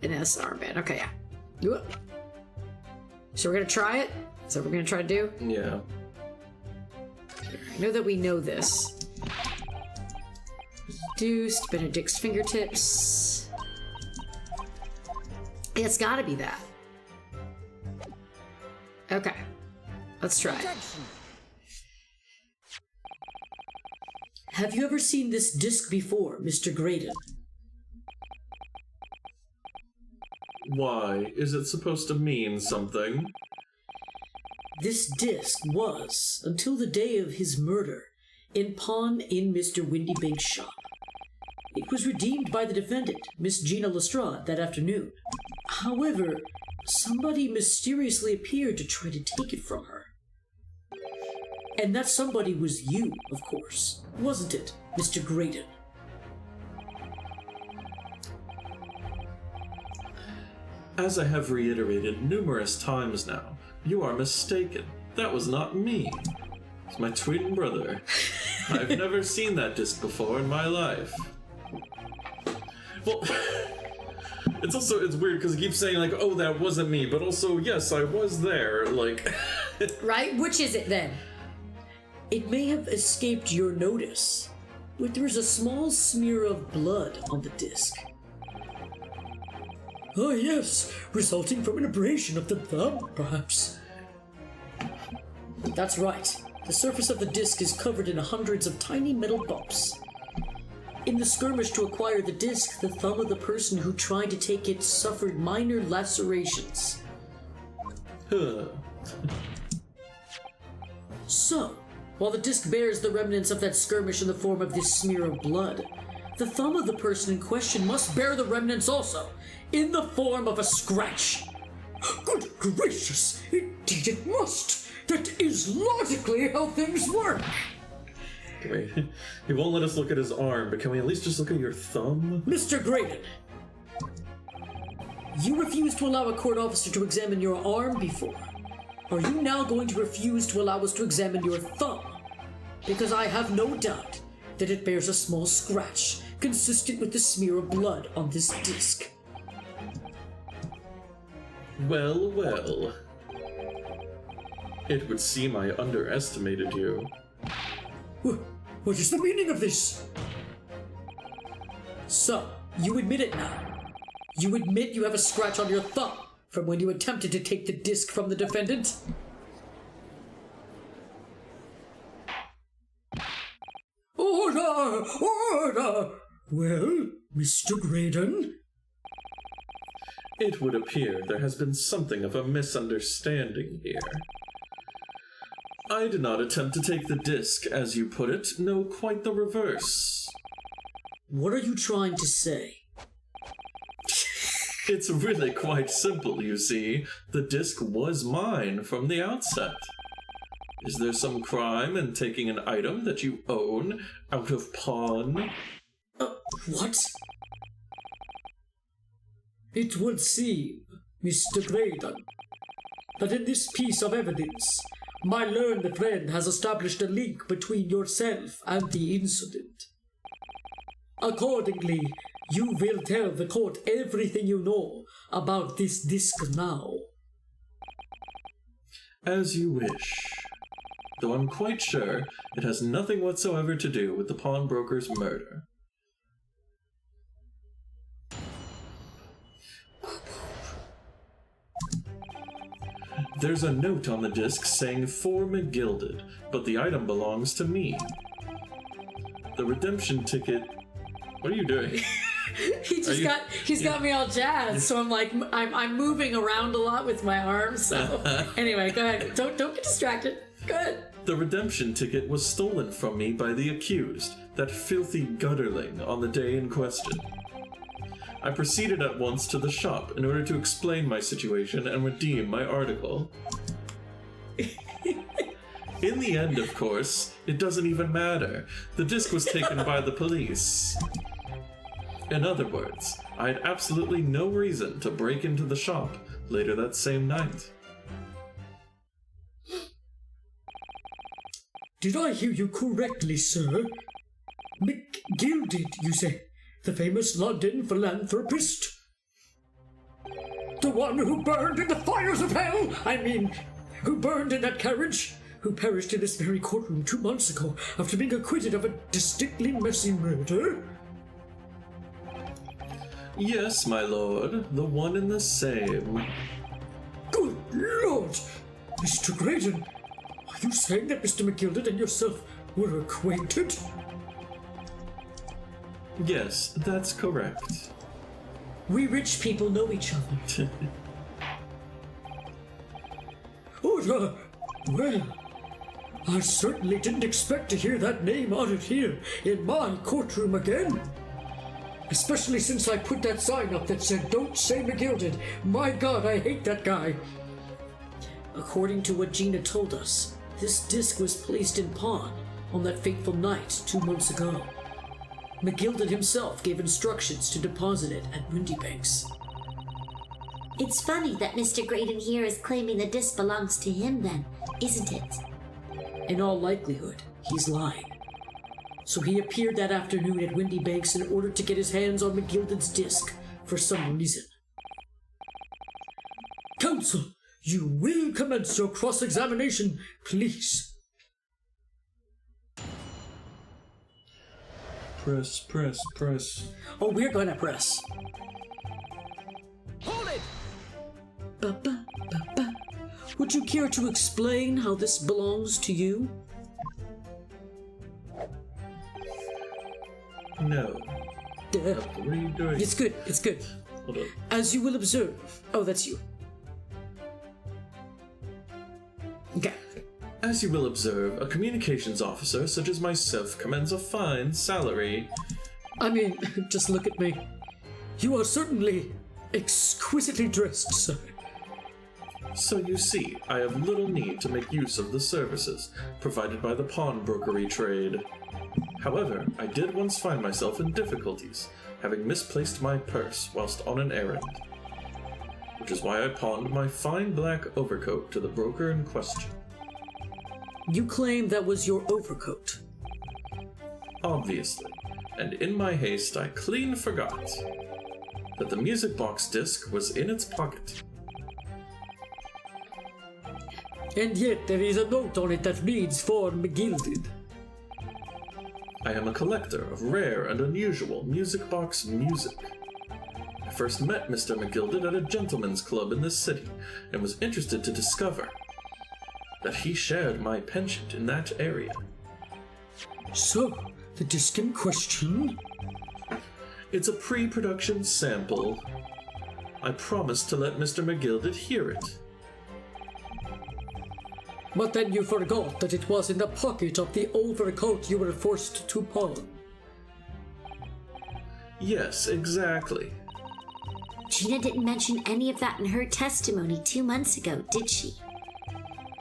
An S armband. Okay, yeah. So we're gonna try it? Is that what we're gonna try to do? Yeah. I know that we know this. Reduced Benedict's fingertips. It's gotta be that. Okay. Let's try it. Have you ever seen this disc before, Mr. Graydon? Why? Is it supposed to mean something? This disc was, until the day of his murder, in pawn in Mr. Windybank's shop. It was redeemed by the defendant, Miss Gina Lestrade, that afternoon. However, somebody mysteriously appeared to try to take it from her. And that somebody was you, of course, wasn't it, Mr. Graydon? As I have reiterated numerous times now, you are mistaken. That was not me. It's my twin brother. I've never seen that disc before in my life. Well, it's weird because he keeps saying like, oh, that wasn't me, but also, yes, I was there, like... Right? Which is it then? It may have escaped your notice, but there is a small smear of blood on the disc. Oh yes, resulting from an abrasion of the thumb, perhaps. That's right. The surface of the disc is covered in hundreds of tiny metal bumps. In the skirmish to acquire the disc, the thumb of the person who tried to take it suffered minor lacerations. Huh. So, while the disc bears the remnants of that skirmish in the form of this smear of blood, the thumb of the person in question must bear the remnants also, in the form of a scratch. Good gracious, indeed it must! That is logically how things work! Wait, he won't let us look at his arm, but can we at least just look at your thumb? Mr. Graydon, you refused to allow a court officer to examine your arm before. Are you now going to refuse to allow us to examine your thumb? Because I have no doubt that it bears a small scratch consistent with the smear of blood on this disc. Well, well. It would seem I underestimated you. What is the meaning of this? So, you admit it now. You admit you have a scratch on your thumb from when you attempted to take the disc from the defendant? Well, Mr. Graydon? It would appear there has been something of a misunderstanding here. I did not attempt to take the disc, as you put it. No, quite the reverse. What are you trying to say? It's really quite simple, you see. The disc was mine from the outset. Is there some crime in taking an item that you own out of pawn? What? It would seem, Mr. Graydon, that in this piece of evidence, my learned friend has established a link between yourself and the incident. Accordingly, you will tell the court everything you know about this disc now. As you wish. Though I'm quite sure it has nothing whatsoever to do with the pawnbroker's murder. There's a note on the disc saying "For McGilded," but the item belongs to me. The redemption ticket... What are you doing? He's got me all jazzed, so I'm like, I'm moving around a lot with my arms, so... Anyway, go ahead. Don't get distracted. Go ahead. The redemption ticket was stolen from me by the accused, that filthy gutterling, on the day in question. I proceeded at once to the shop in order to explain my situation and redeem my article. In the end, of course, it doesn't even matter. The disc was taken by the police. In other words, I had absolutely no reason to break into the shop later that same night. Did I hear you correctly, sir? McGilded, you say? The famous London philanthropist? The one who burned in the fires of hell? I mean, who burned in that carriage? Who perished in this very courtroom 2 months ago after being acquitted of a distinctly messy murder? Yes, my lord, the one and the same. Good Lord! Mr. Graydon, are you saying that Mr. McGilded and yourself were acquainted? Yes, that's correct. We rich people know each other. Oh, well, I certainly didn't expect to hear that name uttered here in my courtroom again. Especially since I put that sign up that said, "Don't say McGilded." My God, I hate that guy. According to what Gina told us, this disc was placed in pawn on that fateful night 2 months ago. McGilded himself gave instructions to deposit it at Windybanks. It's funny that Mr. Graydon here is claiming the disc belongs to him then, isn't it? In all likelihood, he's lying. So he appeared that afternoon at Windybanks in order to get his hands on McGilded's disc for some reason. Counsel, you will commence your cross-examination, please. Press. Oh, we're gonna press. Hold it! Ba-ba-ba-ba. Would you care to explain how this belongs to you? No. Damn. What are you doing? It's good, it's good. Hold on. As you will observe. Oh, that's you. Okay. As you will observe, a communications officer such as myself commands a fine salary. I mean, just look at me. You are certainly exquisitely dressed, sir. So you see, I have little need to make use of the services provided by the pawnbrokery trade. However, I did once find myself in difficulties, having misplaced my purse whilst on an errand. Which is why I pawned my fine black overcoat to the broker in question. You claim that was your overcoat. Obviously, and in my haste I clean forgot that the music box disc was in its pocket. And yet there is a note on it that reads "For McGilded." I am a collector of rare and unusual music box music. I first met Mr. McGilded at a gentleman's club in this city and was interested to discover that he shared my penchant in that area. So, the disc in question? It's a pre-production sample. I promised to let Mr. McGilded hear it. But then you forgot that it was in the pocket of the overcoat you were forced to pawn. Yes, exactly. Gina didn't mention any of that in her testimony 2 months ago, did she?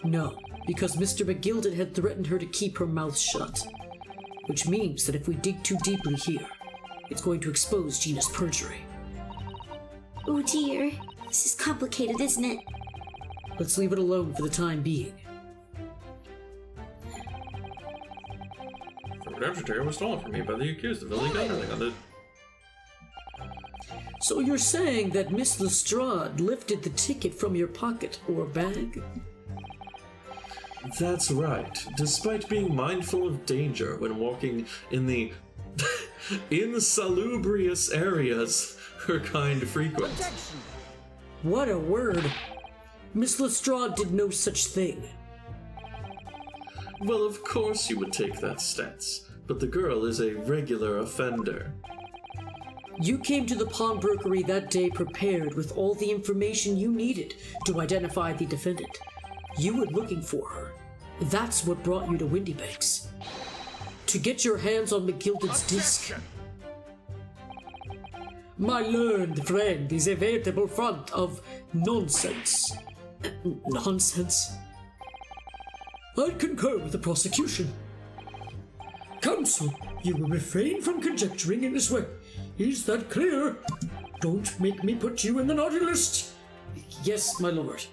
No, because Mr. McGilded had threatened her to keep her mouth shut. Which means that if we dig too deeply here, it's going to expose Gina's perjury. Oh dear, this is complicated, isn't it? Let's leave it alone for the time being. The redemption was stolen from me by the accused of illegal handling on the... So you're saying that Miss Lestrade lifted the ticket from your pocket or bag? That's right. Despite being mindful of danger when walking in the insalubrious areas her kind frequent. What a word! Miss Lestrade did no such thing. Well, of course you would take that stance, but the girl is a regular offender. You came to the pawnbrokery that day prepared with all the information you needed to identify the defendant. You were looking for her. That's what brought you to Windy Banks. To get your hands on McGilded's disc. My learned friend is a veritable front of nonsense. Nonsense? I concur with the prosecution. Counsel, you will refrain from conjecturing in this way. Is that clear? Don't make me put you in the naughty list. Yes, my lord.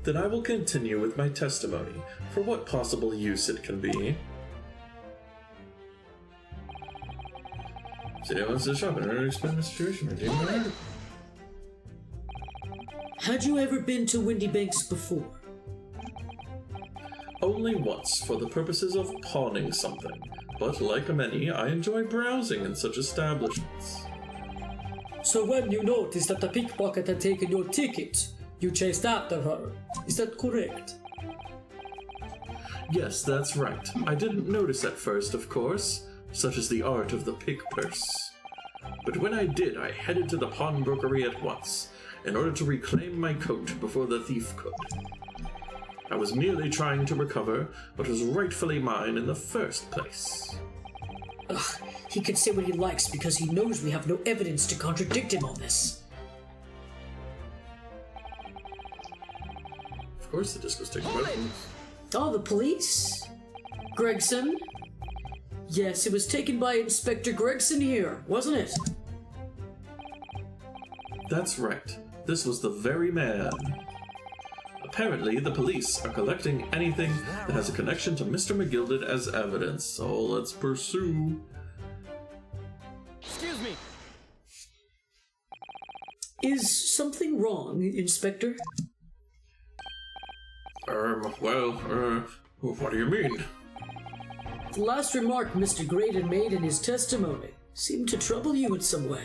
Then I will continue with my testimony for what possible use it can be. If anyone wants to shop in order to explain the situation, Had you ever been to Windy Banks before? only once for the purposes of pawning something, but like many, I enjoy browsing in such establishments. So when you noticed that the pickpocket had taken your ticket, you chased after her. Is that correct? Yes, that's right. I didn't notice at first, of course, such is the art of the pick purse. But when I did, I headed to the pawnbrokery at once, in order to reclaim my coat before the thief could. I was merely trying to recover what was rightfully mine in the first place. Ugh, he can say what he likes because he knows we have no evidence to contradict him on this. Of course the disc was taken by the police. Oh, the police? Gregson? Yes, it was taken by Inspector Gregson here, wasn't it? That's right. This was the very man. Apparently, the police are collecting anything that has a connection to Mr. McGilded as evidence, so let's pursue. Excuse me. Is something wrong, Inspector? What do you mean? The last remark Mr. Graydon made in his testimony seemed to trouble you in some way.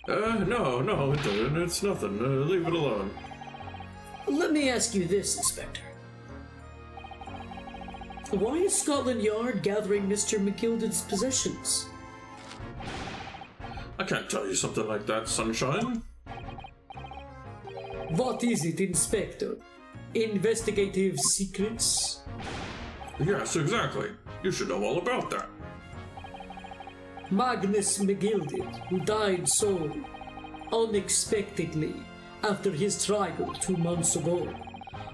No, it didn't. It's nothing. Leave it alone. Let me ask you this, Inspector. Why is Scotland Yard gathering Mr. McGilded's possessions? I can't tell you something like that, Sunshine. What is it, Inspector? Investigative secrets? Yes, exactly. You should know all about that. Magnus McGilded, who died so unexpectedly after his trial 2 months ago.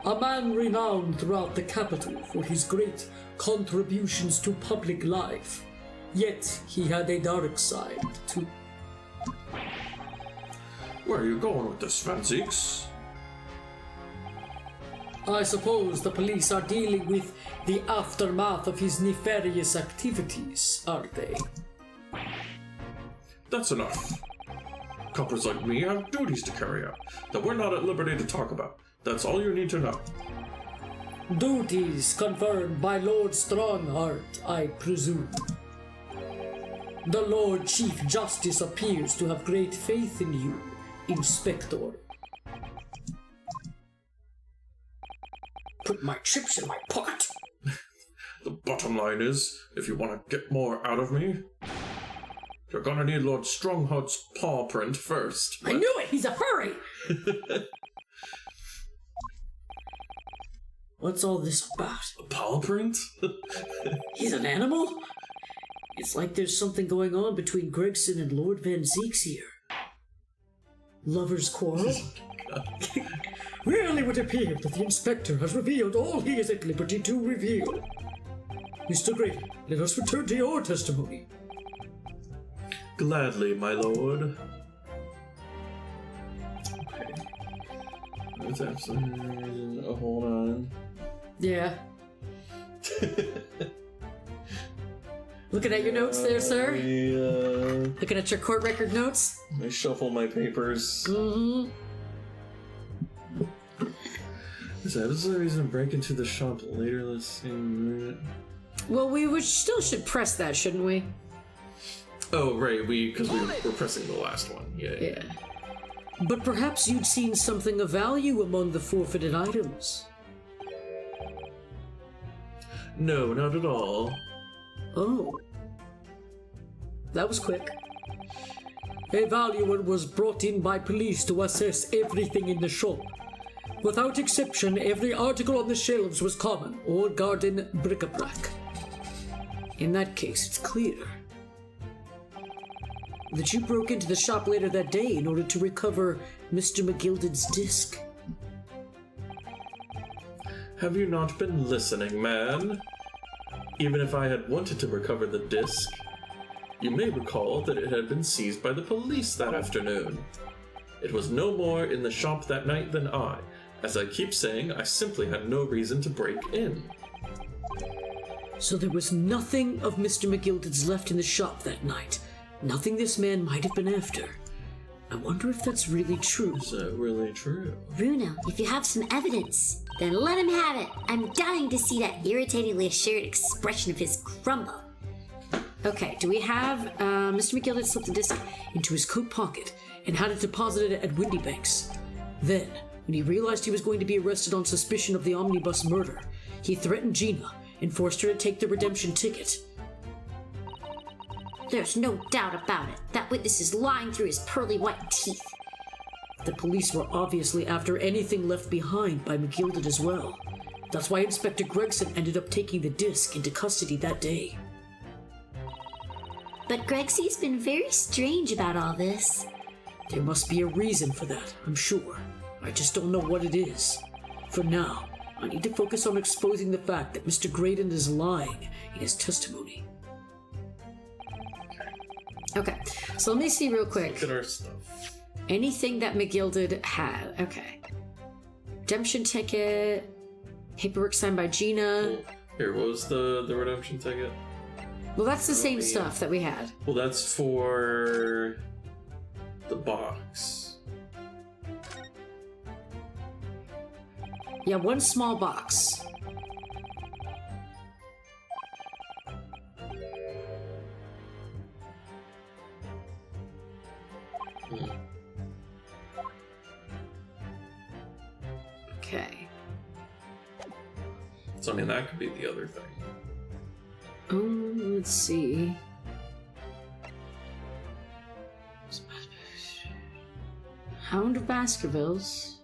A man renowned throughout the capital for his great contributions to public life. Yet he had a dark side too. Where are you going with this, Fanzeeks? I suppose the police are dealing with the aftermath of his nefarious activities, aren't they? That's enough. Coppers like me have duties to carry out that we're not at liberty to talk about. That's all you need to know. Duties confirmed by Lord Strongheart, I presume. The Lord Chief Justice appears to have great faith in you, Inspector. Put my chips in my pocket. The bottom line is, if you want to get more out of me, you're gonna need Lord Strongheart's paw print first. I knew it! He's a furry! What's all this about? A paw print? He's an animal? It's like there's something going on between Gregson and Lord Van Zeeks here. Lovers' quarrel? Well, it would appear that the inspector has revealed all he is at liberty to reveal. Mr. Grady, let us return to your testimony. Gladly, my lord. Okay. That's absolutely... Oh, hold on. Yeah. Looking at your notes there, sir? Looking at your court record notes? I shuffle my papers. Mm-hmm. So this is the reason to break into the shop later this same... Well, still should press that, shouldn't we? Oh, right, because we were pressing the last one. Yeah. But perhaps you'd seen something of value among the forfeited items. No, not at all. Oh. That was quick. A valuer was brought in by police to assess everything in the shop. Without exception, every article on the shelves was common or garden bric-a-brac. In that case, it's clear that you broke into the shop later that day in order to recover Mr. McGilded's disc. Have you not been listening, man? Even if I had wanted to recover the disc, you may recall that it had been seized by the police that afternoon. It was no more in the shop that night than I. As I keep saying, I simply had no reason to break in. So there was nothing of Mr. McGilded's left in the shop that night. Nothing this man might have been after. I wonder if that's really true. Is that really true? Bruno, if you have some evidence, then let him have it. I'm dying to see that irritatingly assured expression of his crumble. Okay, do we have Mr. McGilded slipped the disc into his coat pocket and had it deposited at Windybanks. Then, when he realized he was going to be arrested on suspicion of the omnibus murder, he threatened Gina and forced her to take the redemption ticket. There's no doubt about it. That witness is lying through his pearly white teeth. The police were obviously after anything left behind by McGilded as well. That's why Inspector Gregson ended up taking the disc into custody that day. But Gregsy's been very strange about all this. There must be a reason for that, I'm sure. I just don't know what it is. For now, I need to focus on exposing the fact that Mr. Graydon is lying in his testimony. Okay, so let me see real quick. Look at our stuff. Anything that McGilded had. Okay. Redemption ticket. Paperwork signed by Gina. Here, what was the redemption ticket? Well, that's the same stuff that we had. Well, that's for the box. Yeah, one small box. Okay. So, I mean, that could be the other thing. Let's see. Hound of Baskervilles.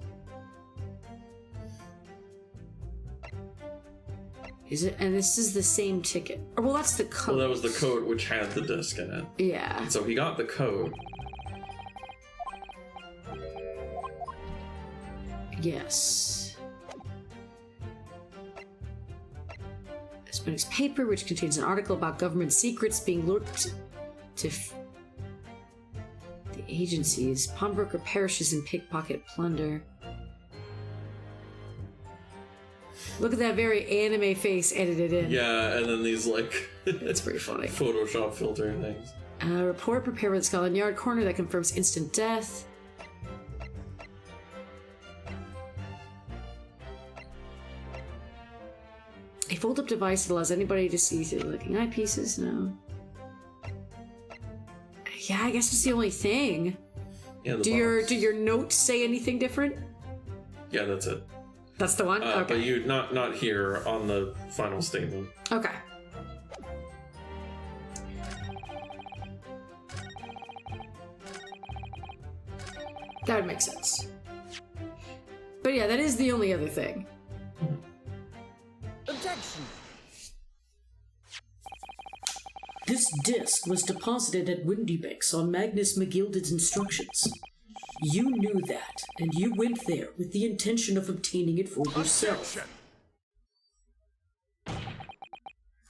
Is it? And this is the same ticket. Or, well, that's the code. Well, that was the code which had the disc in it. Yeah. So he got the code. Yes. Hispanics paper, which contains an article about government secrets being looked to the agencies. Pawnbroker perishes in pickpocket plunder. Look at that very anime face edited in. Yeah, and then these, like... That's pretty funny. Photoshop filter things. Report prepared by the Scotland Yard coroner that confirms instant death. A fold-up device that allows anybody to see through the looking eyepieces? No. Yeah, I guess it's the only thing. Yeah, do your notes say anything different? Yeah, that's it. That's the one? Okay. But you not here on the final statement. Okay. That would make sense. But yeah, that is the only other thing. Objection! This disc was deposited at Windybanks on Magnus McGilded's instructions. You knew that, and you went there with the intention of obtaining it for yourself.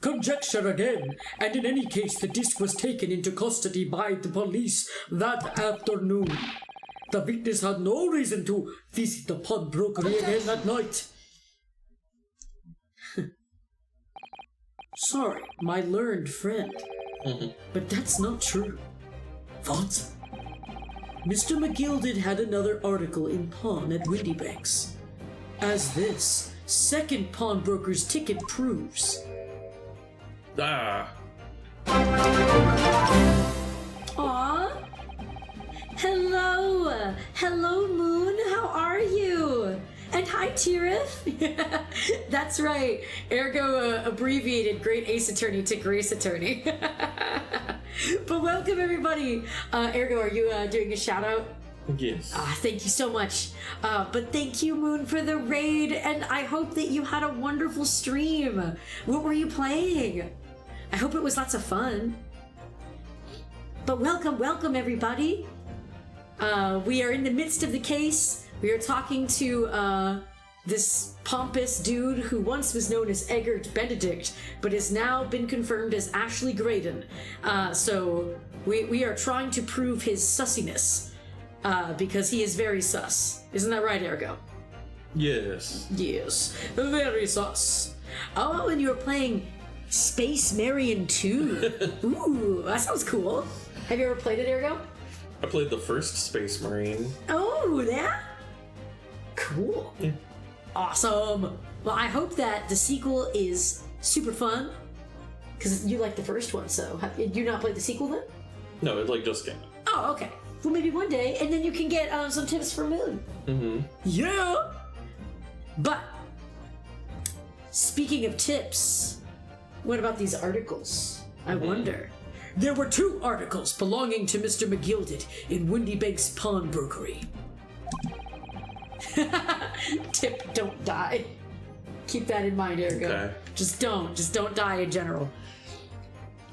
Conjecture again, and in any case the disc was taken into custody by the police that afternoon. The witness had no reason to visit the pawnbrokery again that night. Sorry, my learned friend. But that's not true. What? Mr. McGilded had another article in pawn at Windybanks. As this second pawnbroker's ticket proves. Ah. Aww. Hello. Hello, Moon. How are you? And hi, Tirith. That's right. Ergo abbreviated Great Ace Attorney to Grace Attorney. But welcome, everybody. Ergo, are you doing a shout out? Yes. Thank you so much. But thank you, Moon, for the raid, and I hope that you had a wonderful stream. What were you playing? I hope it was lots of fun. But welcome, everybody. We are in the midst of the case. We are talking to this pompous dude who once was known as Eggert Benedict, but has now been confirmed as Ashley Graydon. So we are trying to prove his sussiness, because he is very sus. Isn't that right, Ergo? Yes. Yes, very sus. Oh, and you were playing Space Marion 2. Ooh, that sounds cool. Have you ever played it, Ergo? I played the first Space Marine. Oh, yeah? Cool. Yeah. Awesome. Well, I hope that the sequel is super fun, because you liked the first one, so did you not play the sequel then? No, it just came out. Oh, okay. Well, maybe one day, and then you can get some tips from Moon. Mm-hmm. Yeah! But, speaking of tips, what about these articles? I wonder. There were 2 articles belonging to Mr. McGilded in Windybanks Pawnbrokery. Tip, don't die. Keep that in mind, Ergo. Okay. Just don't die in general.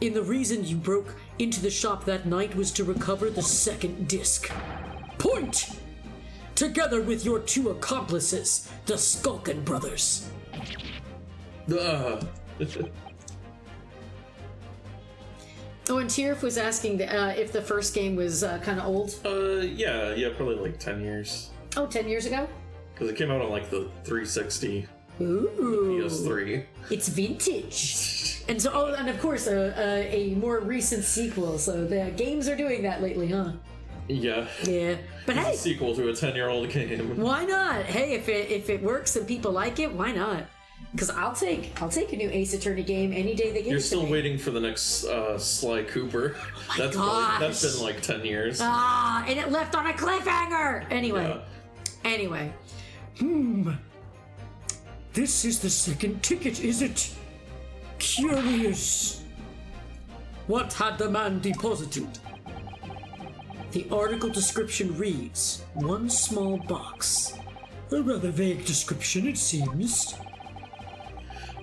And the reason you broke into the shop that night was to recover the second disc. Point! Together with your 2 accomplices, the Skulkin brothers. Oh, and Tirith was asking if the first game was kind of old. Yeah, probably like 10 years. Oh, 10 years ago? Because it came out on like the 360 Ooh. PS3. It's vintage. And so, and of course, a more recent sequel. So the games are doing that lately, huh? Yeah. Yeah. But It's hey, a sequel to a 10-year-old game. why not? Hey, if it works and people like it, why not? Because I'll take a new Ace Attorney game any day they give You're it to still me. waiting for the next Sly Cooper. That's gosh. been like 10 years. And it left on a cliffhanger. Yeah. Anyway. This is the second ticket, is it? Curious. What had the man deposited? The article description reads, 1 small box. A rather vague description, it seems.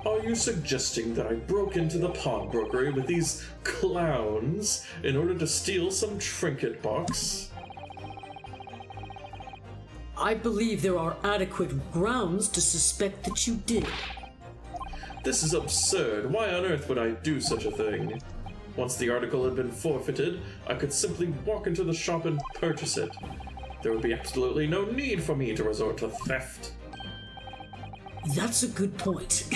Are you suggesting that I broke into the pawnbrokery with these clowns in order to steal some trinket box? I believe there are adequate grounds to suspect that you did. This is absurd. Why on earth would I do such a thing? Once the article had been forfeited, I could simply walk into the shop and purchase it. There would be absolutely no need for me to resort to theft. That's a good point.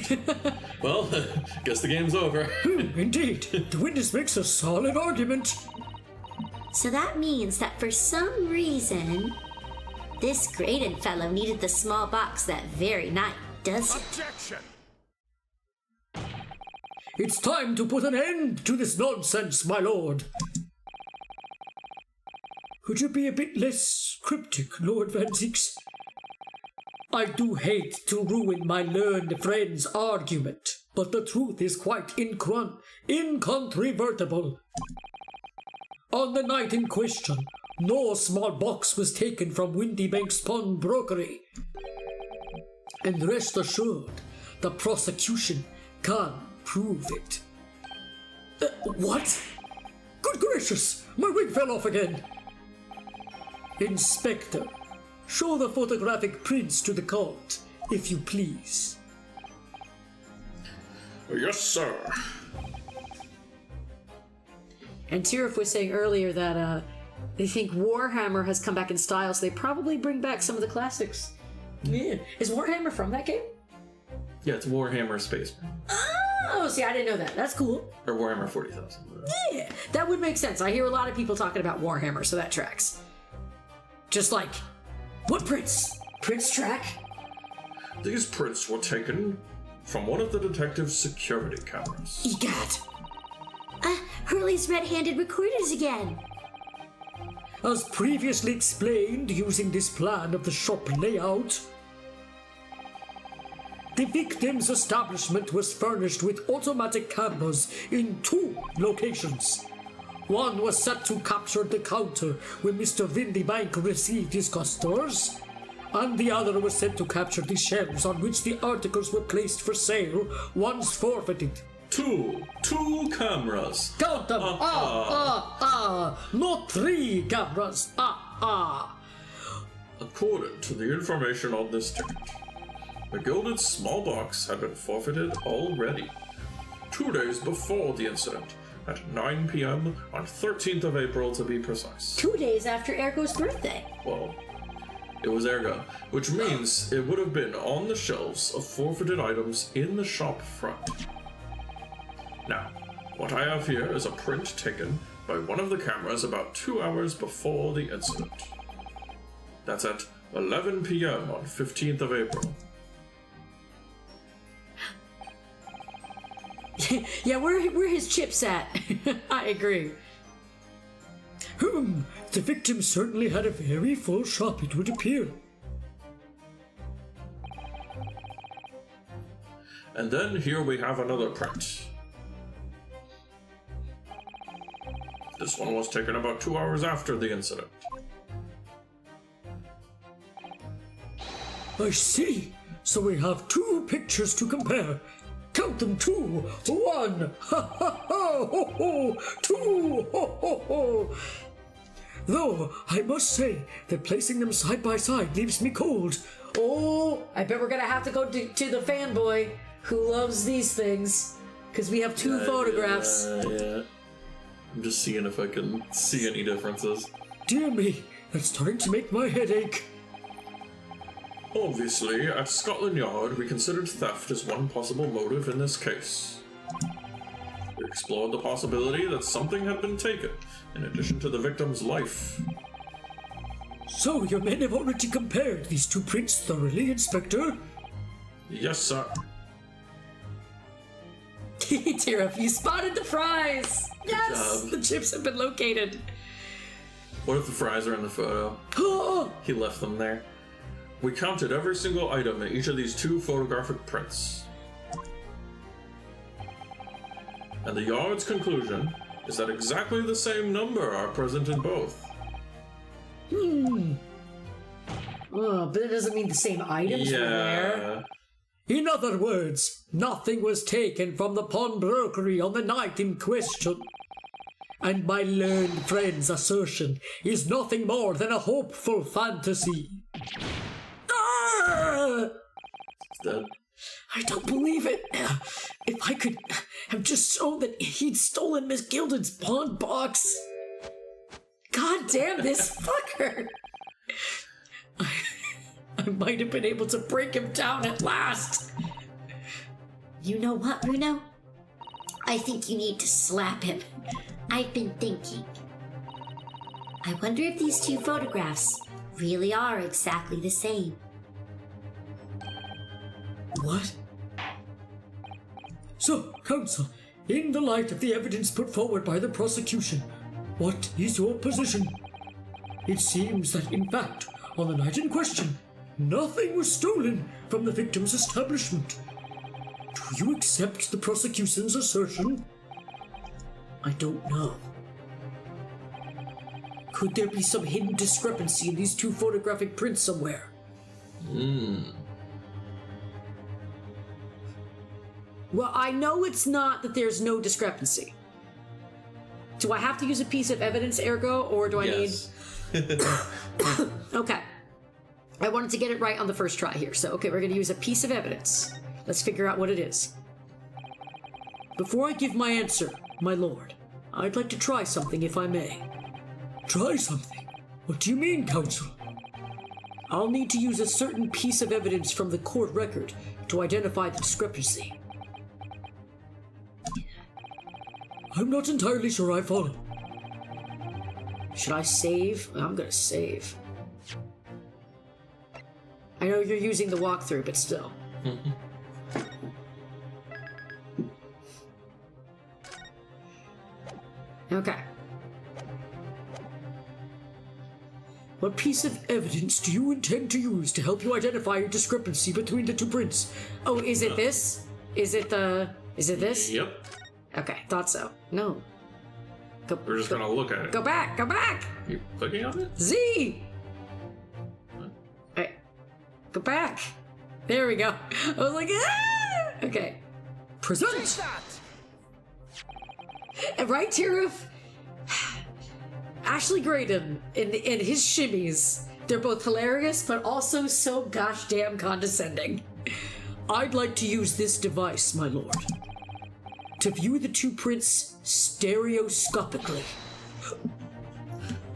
Well, guess the game's over. Indeed, the witness makes a solid argument. So that means that for some reason, this Graydon fellow needed the small box that very night, does he? Objection! It's time to put an end to this nonsense, my lord. Could you be a bit less cryptic, Lord Van Zix? I do hate to ruin my learned friend's argument, but the truth is quite incontrovertible. On the night in question, no small box was taken from Windybank's pawnbrokery. And rest assured, the prosecution can prove it. What? Good gracious, my wig fell off again. Inspector, show the photographic prints to the court, if you please. Yes, sir. And Tirif was saying earlier that they think Warhammer has come back in style, so they probably bring back some of the classics. Yeah. Is Warhammer from that game? Yeah, it's Warhammer Space Marine. Oh, see, I didn't know that. That's cool. Or Warhammer 40,000. Yeah, that would make sense. I hear a lot of people talking about Warhammer, so that tracks. Just like, what prints? Prints track? These prints were taken from one of the detective's security cameras. Egad. Hurley's red-handed recorders again. As previously explained using this plan of the shop layout, the victim's establishment was furnished with automatic cameras in 2 locations. One was set to capture the counter when Mr. Windybank received his customers, and the other was set to capture the shelves on which the articles were placed for sale once forfeited. Two cameras. Count them! Not 3 cameras! According to the information on this ticket, the gilded small box had been forfeited already, 2 days before the incident, at 9 p.m. on 13th of April to be precise. 2 days after Ergo's birthday. Well, it was Ergo, which means it would have been on the shelves of forfeited items in the shop front. Now, what I have here is a print taken by one of the cameras about 2 hours before the incident. That's at 11 p.m. on 15th of April. Yeah, where his chips at? I agree. The victim certainly had a very full shop, it would appear. And then here we have another print. This one was taken about 2 hours after the incident. I see. So we have 2 pictures to compare. Count them, 2. 1. Ha ha ha. Ho ho. 2. Ho ho ho. Though I must say that placing them side by side leaves me cold. Oh, I bet we're gonna have to go to the fanboy who loves these things, because we have 2 photographs. Yeah. I'm just seeing if I can see any differences. Dear me, that's starting to make my head ache. Obviously, at Scotland Yard, we considered theft as one possible motive in this case. We explored the possibility that something had been taken, in addition to the victim's life. So your men have already compared these 2 prints thoroughly, Inspector? Yes, sir. Tirif, you spotted the fries! Yes! job. The chips have been located. What if the fries are in the photo? He left them there. We counted every single item in each of these 2 photographic prints. And the Yard's conclusion is that exactly the same number are present in both. Oh, but it doesn't mean the same items were there. In other words, nothing was taken from the pawnbrokery on the night in question. And my learned friend's assertion is nothing more than a hopeful fantasy. Dead. I don't believe it. If I could have just shown that he'd stolen Miss Gilded's pawn box. God damn this fucker. I might have been able to break him down at last. You know what, Bruno? I think you need to slap him. I've been thinking. I wonder if these 2 photographs really are exactly the same. What? So, counsel, in the light of the evidence put forward by the prosecution, what is your position? It seems that, in fact, on the night in question, Nothing was stolen from the victim's establishment. Do you accept the prosecution's assertion? I don't know. Could there be some hidden discrepancy in these two photographic prints somewhere? Well, I know it's not that there's no discrepancy. Do I have to use a piece of evidence, Ergo, or do I Yes. need... Okay. I wanted to get it right on the first try here, so okay, we're going to use a piece of evidence. Let's figure out what it is. Before I give my answer, my lord, I'd like to try something if I may. Try something? What do you mean, counsel? I'll need to use a certain piece of evidence from the court record to identify the discrepancy. I'm not entirely sure I follow. Should I save? I'm going to save. I know you're using the walkthrough, but still. Okay. What piece of evidence do you intend to use to help you identify a discrepancy between the two prints? Oh, is it this? Is it this? Yep. Okay, thought so. No. We're just gonna look at it. Go back! Go back! You clicking on it? Z! Alright. Go back! There we go. I was like, ah! Okay. Present! Right, Tirith? Ashley Graydon in his shimmies. They're both hilarious, but also so gosh damn condescending. I'd like to use this device, my lord, to view the two prints stereoscopically.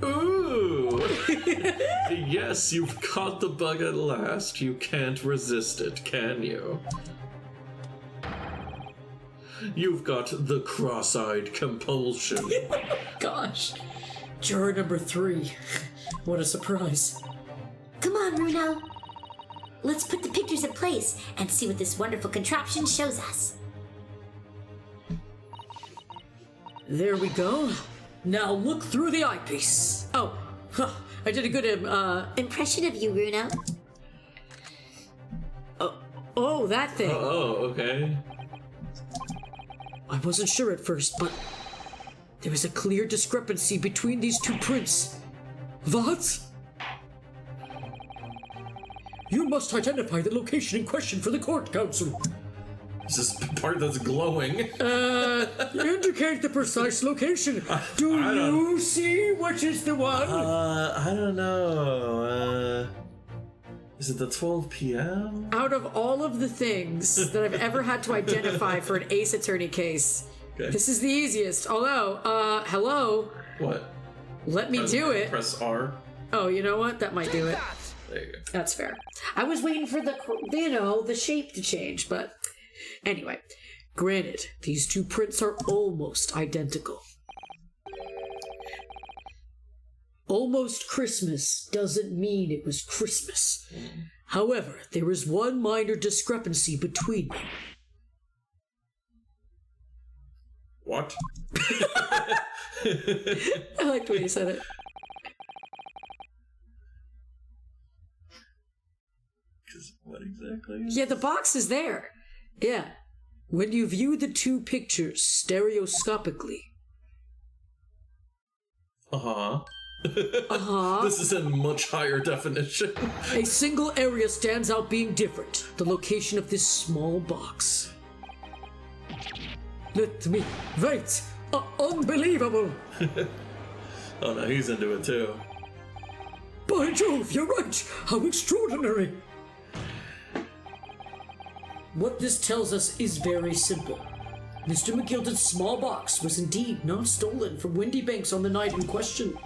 Ooh! Yes, you've caught the bug at last. You can't resist it, can you? You've got the cross-eyed compulsion. Gosh. Juror number 3. What a surprise. Come on, Bruno. Let's put the pictures in place and see what this wonderful contraption shows us. There we go. Now look through the eyepiece. Oh, huh, I did a good Impression of you, Bruno. oh, that thing. Oh, okay. I wasn't sure at first, but there is a clear discrepancy between these two prints. What? You must identify the location in question for the court, counsel. Is this part that's glowing? Indicate the precise location. Do I don't- you see which is the one? I don't know. Is it the 12 p.m.? Out of all of the things that I've ever had to identify for an Ace Attorney case, Okay. this is the easiest. Although, hello, What? let me do it. Press R. Oh, you know what? That might do it. There you go. That's fair. I was waiting for the shape to change, but anyway. Granted, these two prints are almost identical. Almost Christmas doesn't mean it was Christmas. However, there is one minor discrepancy between them. What? I liked the way you said it. What exactly? Yeah, the box is there. Yeah. When you view the two pictures stereoscopically, Uh-huh. Uh-huh. This is in much higher definition. a single area stands out being different. The location of this small box. Let me... Wait! Unbelievable! Oh no, he's into it too. By Jove, you're right! How extraordinary! What this tells us is very simple. Mr. McGilden's small box was indeed not stolen from Windy Banks on the night in question.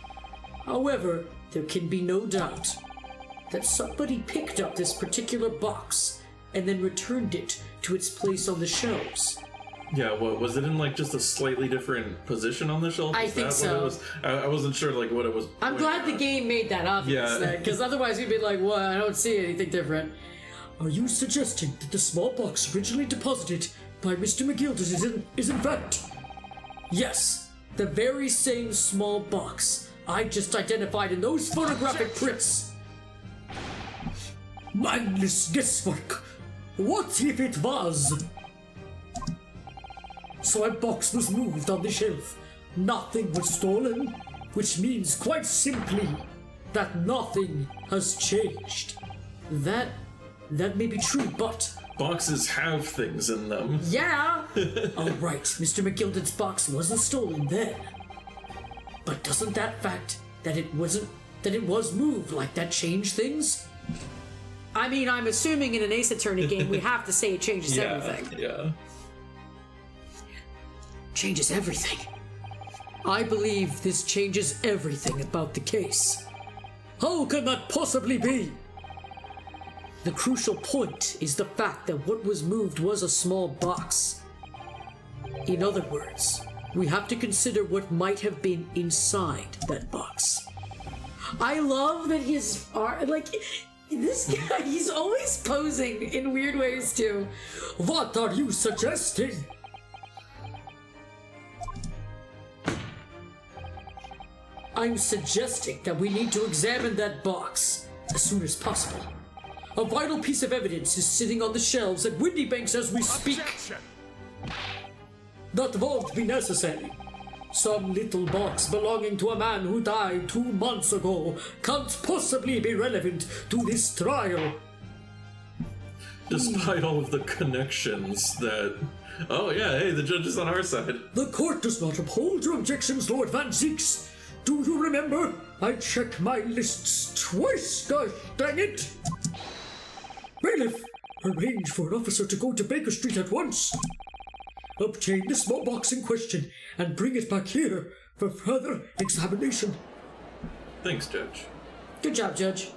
However, there can be no doubt that somebody picked up this particular box and then returned it to its place on the shelves. Yeah, what was it in like just a slightly different position on the shelf? I Is think that so. What it was? I wasn't sure like what it was. I'm glad the game made that obvious, Yeah. because otherwise we'd be like, "What? I don't see anything different." Are you suggesting that the small box originally deposited by Mr. McGilden is in fact... Yes, the very same small box I just identified in those photographic prints. Mindless guesswork. What if it was? So a box was moved on the shelf. Nothing was stolen, which means quite simply that nothing has changed. That may be true, but... Boxes have things in them. Yeah! Alright, Mr. McGilded's box wasn't stolen then. But doesn't that fact that it was moved like that change things? I mean, I'm assuming in an Ace Attorney game we have to say it changes everything. Yeah. Changes everything. I believe this changes everything about the case. How can that possibly be? The crucial point is the fact that what was moved was a small box. In other words, we have to consider what might have been inside that box. I love that his art, like, this guy, he's always posing in weird ways too. What are you suggesting? I'm suggesting that we need to examine that box as soon as possible. A vital piece of evidence is sitting on the shelves at Windy Banks as we speak. Objection! That won't be necessary. Some little box belonging to a man who died 2 months ago can't possibly be relevant to this trial. Despite all of the connections that... Oh yeah, hey, the judge is on our side. The court does not uphold your objections, Lord Van Zieks. Do you remember? I checked my lists twice, gosh dang it! Bailiff, arrange for an officer to go to Baker Street at once. Obtain the small box in question and bring it back here for further examination. Thanks, Judge. Good job, Judge.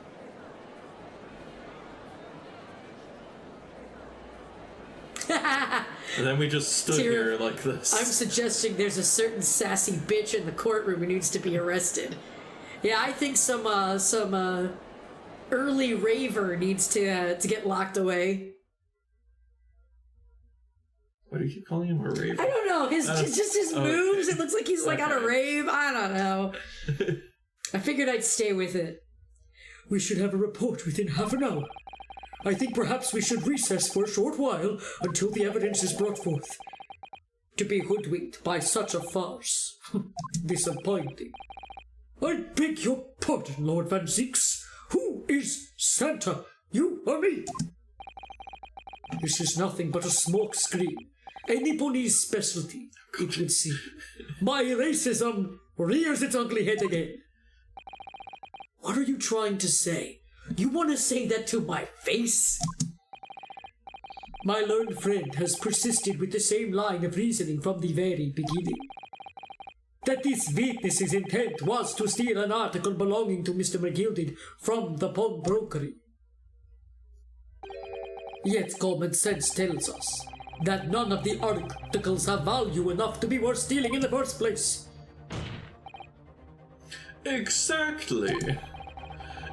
And then we just stood Tyr, here like this. I'm suggesting there's a certain sassy bitch in the courtroom who needs to be arrested. Yeah, I think some early raver needs to get locked away. Why do you keep calling him a raver? I don't know. His moves. It looks like he's like on a rave. I don't know. I figured I'd stay with it. We should have a report within half an hour. I think perhaps we should recess for a short while until the evidence is brought forth. To be hoodwinked by such a farce. Disappointing. I beg your pardon, Lord Van Zieks. Who is Santa? You or me? This is nothing but a smoke screen. Anybody's specialty, it would seem. My racism rears its ugly head again. What are you trying to say? You want to say that to my face? My learned friend has persisted with the same line of reasoning from the very beginning. That this witness's intent was to steal an article belonging to Mr. McGilded from the pawnbrokery. Yet common sense tells us that none of the articles have value enough to be worth stealing in the first place. Exactly.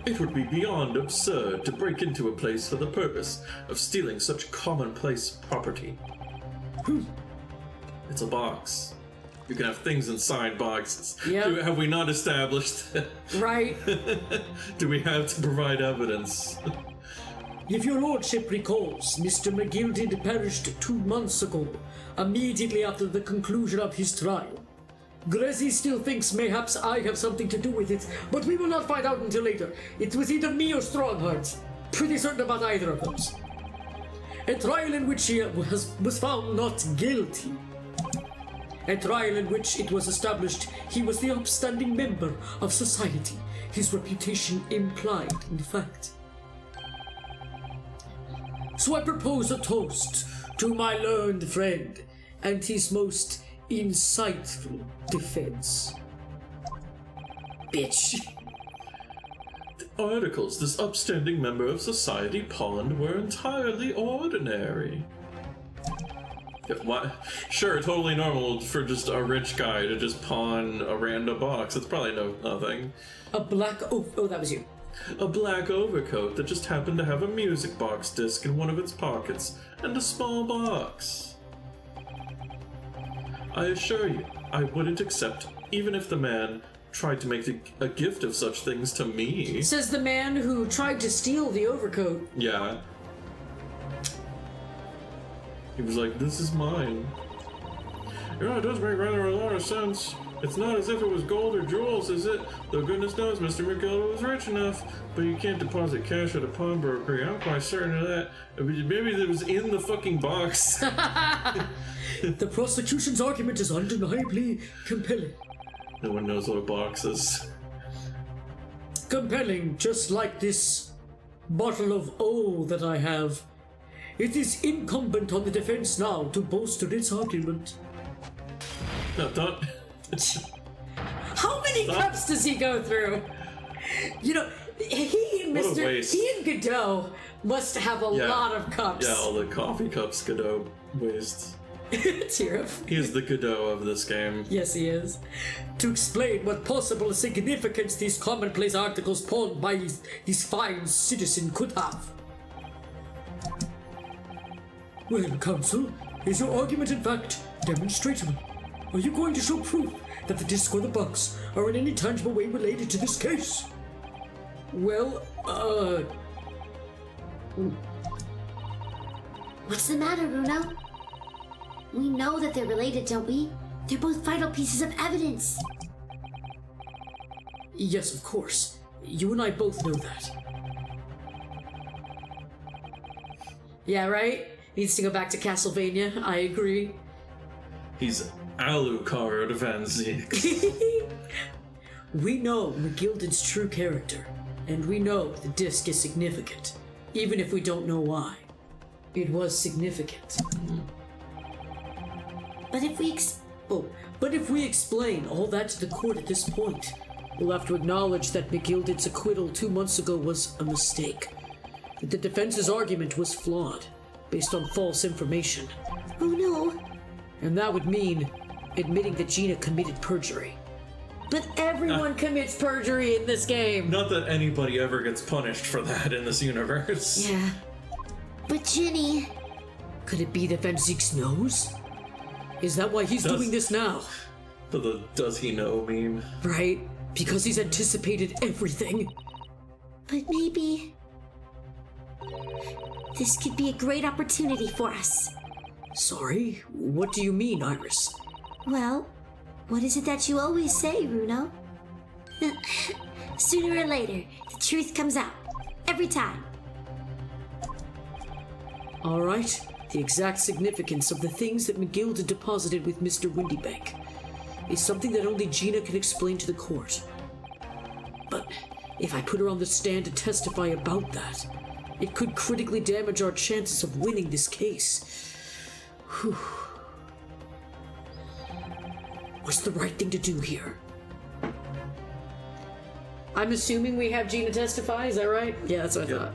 It would be beyond absurd to break into a place for the purpose of stealing such commonplace property. It's a box. You can have things inside boxes. Yep. Have we not established that? Right. Do we have to provide evidence? If your lordship recalls, Mr. McGilded perished 2 months ago, immediately after the conclusion of his trial. Grezy still thinks mayhaps I have something to do with it, but we will not find out until later. It was either me or Strongheart. Pretty certain about either of those. A trial in which he was found not guilty. A trial in which it was established he was the upstanding member of society. His reputation implied, in fact. So I propose a toast to my learned friend and his most insightful defense. Bitch. The articles this upstanding member of society pawned were entirely ordinary. Sure, totally normal for just a rich guy to just pawn a random box. It's probably nothing. A black... Oh, that was you. A black overcoat that just happened to have a music box disc in one of its pockets, and a small box. I assure you, I wouldn't accept, even if the man tried to make a gift of such things to me. Says the man who tried to steal the overcoat. Yeah. He was like, this is mine. Yeah, it does make rather a lot of sense. It's not as if it was gold or jewels, is it? Though goodness knows Mr. McGill was rich enough, but you can't deposit cash at a pawnbroker. I'm quite certain of that. Maybe it was in the fucking box. The prosecution's argument is undeniably compelling. No one knows what a box is. Compelling, just like this bottle of O that I have. It is incumbent on the defense now to bolster its argument. No, don't. How many cups does he go through? You know, he and What a Mr. waste. He and Godot must have a lot of cups. Yeah, all the coffee cups Godot wastes. Tiriff. He is the Godot of this game. Yes, he is. To explain what possible significance these commonplace articles pawned by this fine citizen could have. Well, counsel, is your argument in fact demonstrable? Are you going to show proof that the disc or the box are in any tangible way related to this case? Well, What's the matter, Bruno? We know that they're related, don't we? They're both vital pieces of evidence. Yes, of course. You and I both know that. yeah, right? Needs to go back to Castlevania. I agree. He's Alucard Van Zix. We know McGilded's true character, and we know the disc is significant, even if we don't know why. It was significant. But if we But if we explain all that to the court at this point, we'll have to acknowledge that McGilded's acquittal 2 months ago was a mistake. That the defense's argument was flawed, based on false information. Oh no. And that would mean admitting that Gina committed perjury. But everyone commits perjury in this game. Not that anybody ever gets punished for that in this universe. Yeah. But Ginny... Could it be that Van Zix knows? Is that why he's Does- doing this now? But the does he know meme. Right? Because he's anticipated everything. But maybe... this could be a great opportunity for us. Sorry? What do you mean, Iris? Well, what is it that you always say, Bruno? Sooner or later, the truth comes out. Every time. Alright, the exact significance of the things that McGilded deposited with Mr. Windybank is something that only Gina can explain to the court. But if I put her on the stand to testify about that, it could critically damage our chances of winning this case. Whew. What's the right thing to do here? I'm assuming we have Gina testify, is that right? Yeah, that's what I thought.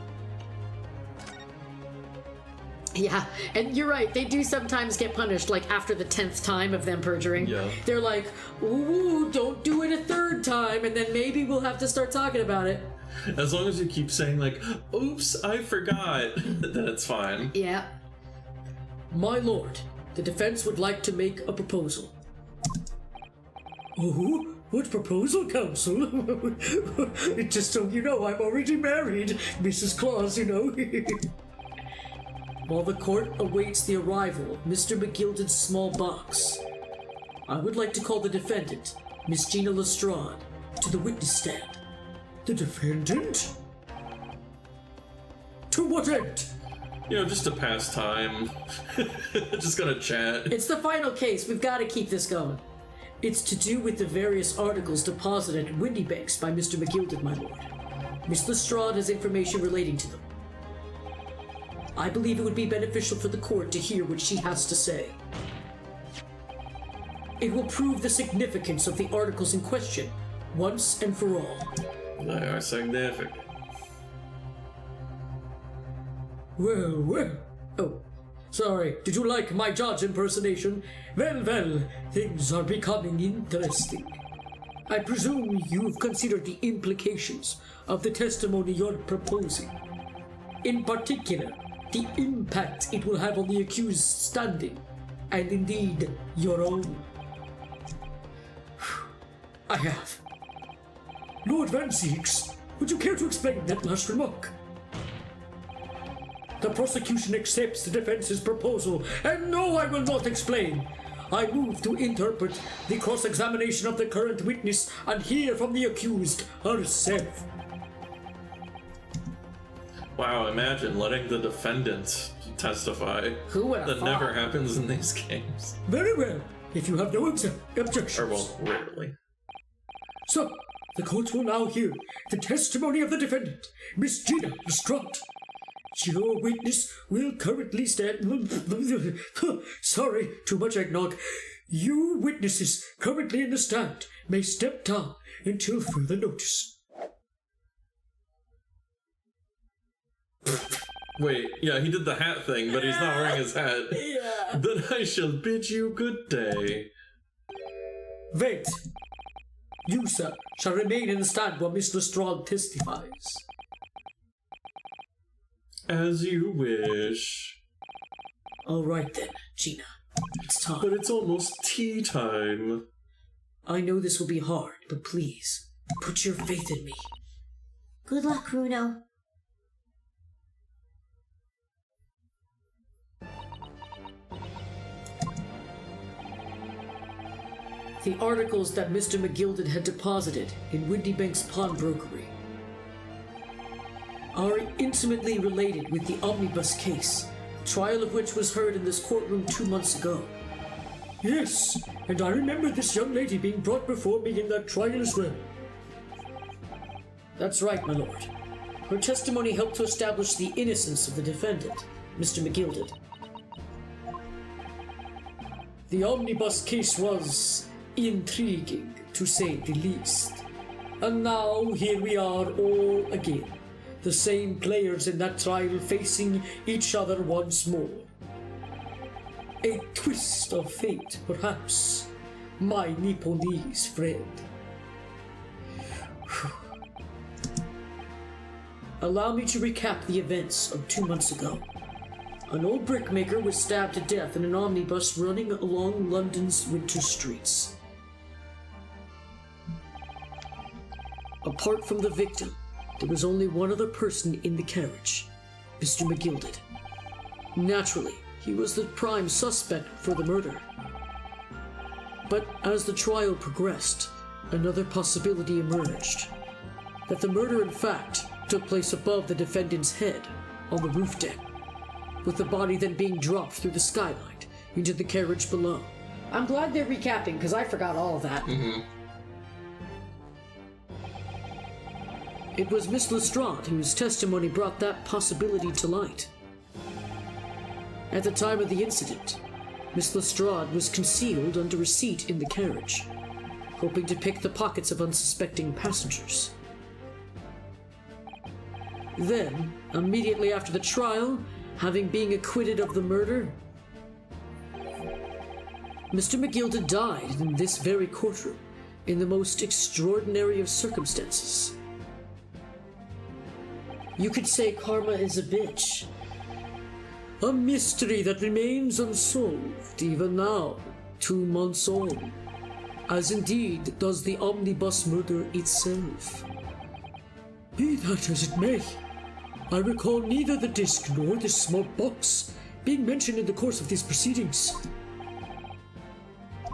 Yeah, and you're right, they do sometimes get punished, like after the 10th time of them perjuring. Yeah. They're like, ooh, don't do it a third time, and then maybe we'll have to start talking about it. As long as you keep saying like, oops, I forgot, then it's fine. Yeah. My lord, the defense would like to make a proposal. Oh, what proposal, counsel? Just so you know, I'm already married, Mrs. Claus, you know. While the court awaits the arrival of Mr. McGilded's small box, I would like to call the defendant, Miss Gina Lestrade, to the witness stand. The defendant? To what end? You know, just to pass time. Just gonna chat. It's the final case, we've got to keep this going. It's to do with the various articles deposited at Windybanks by Mr. McGilded, my lord. Miss Lestrade has information relating to them. I believe it would be beneficial for the court to hear what she has to say. It will prove the significance of the articles in question, once and for all. They are significant. Well, well. Oh, sorry. Did you like my judge impersonation? Well, well, things are becoming interesting. I presume you've considered the implications of the testimony you're proposing. In particular, the impact it will have on the accused's standing, and indeed, your own. I have. Lord Van Zieks, would you care to explain that last remark? The prosecution accepts the defense's proposal, and no, I will not explain. I move to interpret the cross-examination of the current witness and hear from the accused herself. Wow, imagine letting the defendant testify. Who would have That thought? never happens in these games. Very well, if you have no objections. Or, well, rarely. So, the court will now hear the testimony of the defendant, Miss Gina Lestrade. Your witness will currently stand... Sorry, too much eggnog. You witnesses currently in the stand may step down until further notice. Wait, yeah, he did the hat thing, but he's not wearing his hat. Yeah. Then I shall bid you good day. Wait. You, sir, shall remain in the stand while Miss Lestrade testifies. As you wish. All right then, Gina. It's time. But it's almost tea time. I know this will be hard, but please, put your faith in me. Good luck, Bruno. The articles that Mr. McGilded had deposited in Windybank's pawnbrokery are intimately related with the omnibus case, the trial of which was heard in this courtroom 2 months ago. Yes, and I remember this young lady being brought before me in that trial as well. That's right, my lord. Her testimony helped to establish the innocence of the defendant, Mr. McGilded. The omnibus case was intriguing, to say the least. And now here we are all again, the same players in that trial facing each other once more. A twist of fate, perhaps, my Nipponese friend. Allow me to recap the events of 2 months ago. An old brickmaker was stabbed to death in an omnibus running along London's winter streets. Apart from the victim, there was only one other person in the carriage, Mr. McGilded. Naturally, he was the prime suspect for the murder. But as the trial progressed, another possibility emerged. That the murder, in fact, took place above the defendant's head, on the roof deck, with the body then being dropped through the skylight into the carriage below. I'm glad they're recapping, because I forgot all of that. It was Miss Lestrade whose testimony brought that possibility to light. At the time of the incident, Miss Lestrade was concealed under a seat in the carriage, hoping to pick the pockets of unsuspecting passengers. Then, immediately after the trial, having been acquitted of the murder, Mr. McGilded died in this very courtroom in the most extraordinary of circumstances. You could say karma is a bitch. A mystery that remains unsolved even now, 2 months on, as indeed does the omnibus murder itself. Be that as it may, I recall neither the disc nor this small box being mentioned in the course of these proceedings.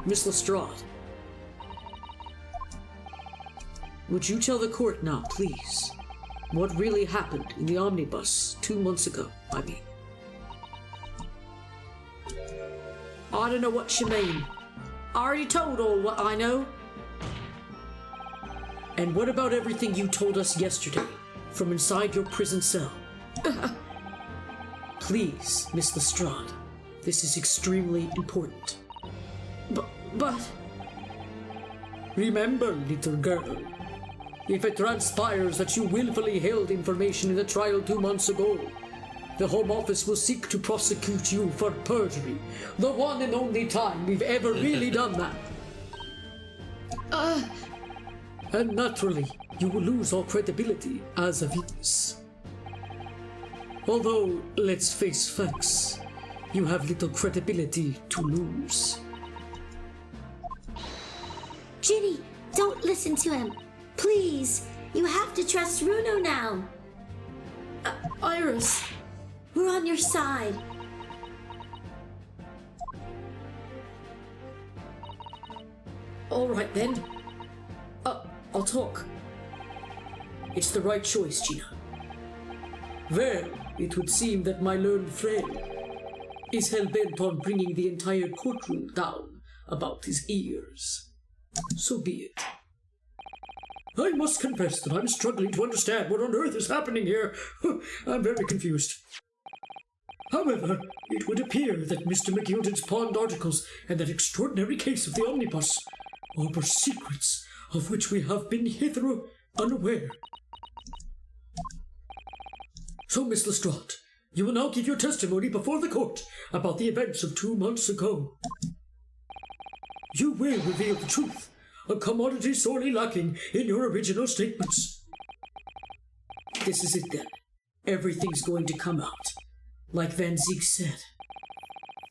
Miss Lestrade, would you tell the court now, please, what really happened in the omnibus 2 months ago, I mean? I don't know what you mean. I already told all what I know. And what about everything you told us yesterday from inside your prison cell? Please, Miss Lestrade, this is extremely important. But... Remember, little girl, if it transpires that you willfully held information in the trial 2 months ago, the Home Office will seek to prosecute you for perjury. The one and only time we've ever really done that. And naturally, you will lose all credibility as a witness. Although, let's face facts, you have little credibility to lose. Ginny, don't listen to him. Please, you have to trust Runo now. Iris! We're on your side. Alright then. I'll talk. It's the right choice, Gina. Well, it would seem that my learned friend is hell-bent on bringing the entire courtroom down about his ears. So be it. I must confess that I'm struggling to understand what on earth is happening here. I'm very confused. However, it would appear that Mr. McGilden's pawned articles and that extraordinary case of the omnibus harbor secrets of which we have been hitherto unaware. So, Miss Lestrade, you will now give your testimony before the court about the events of 2 months ago. You will reveal the truth, a commodity sorely lacking in your original statements. This is it then. Everything's going to come out. Like Van Ziek said,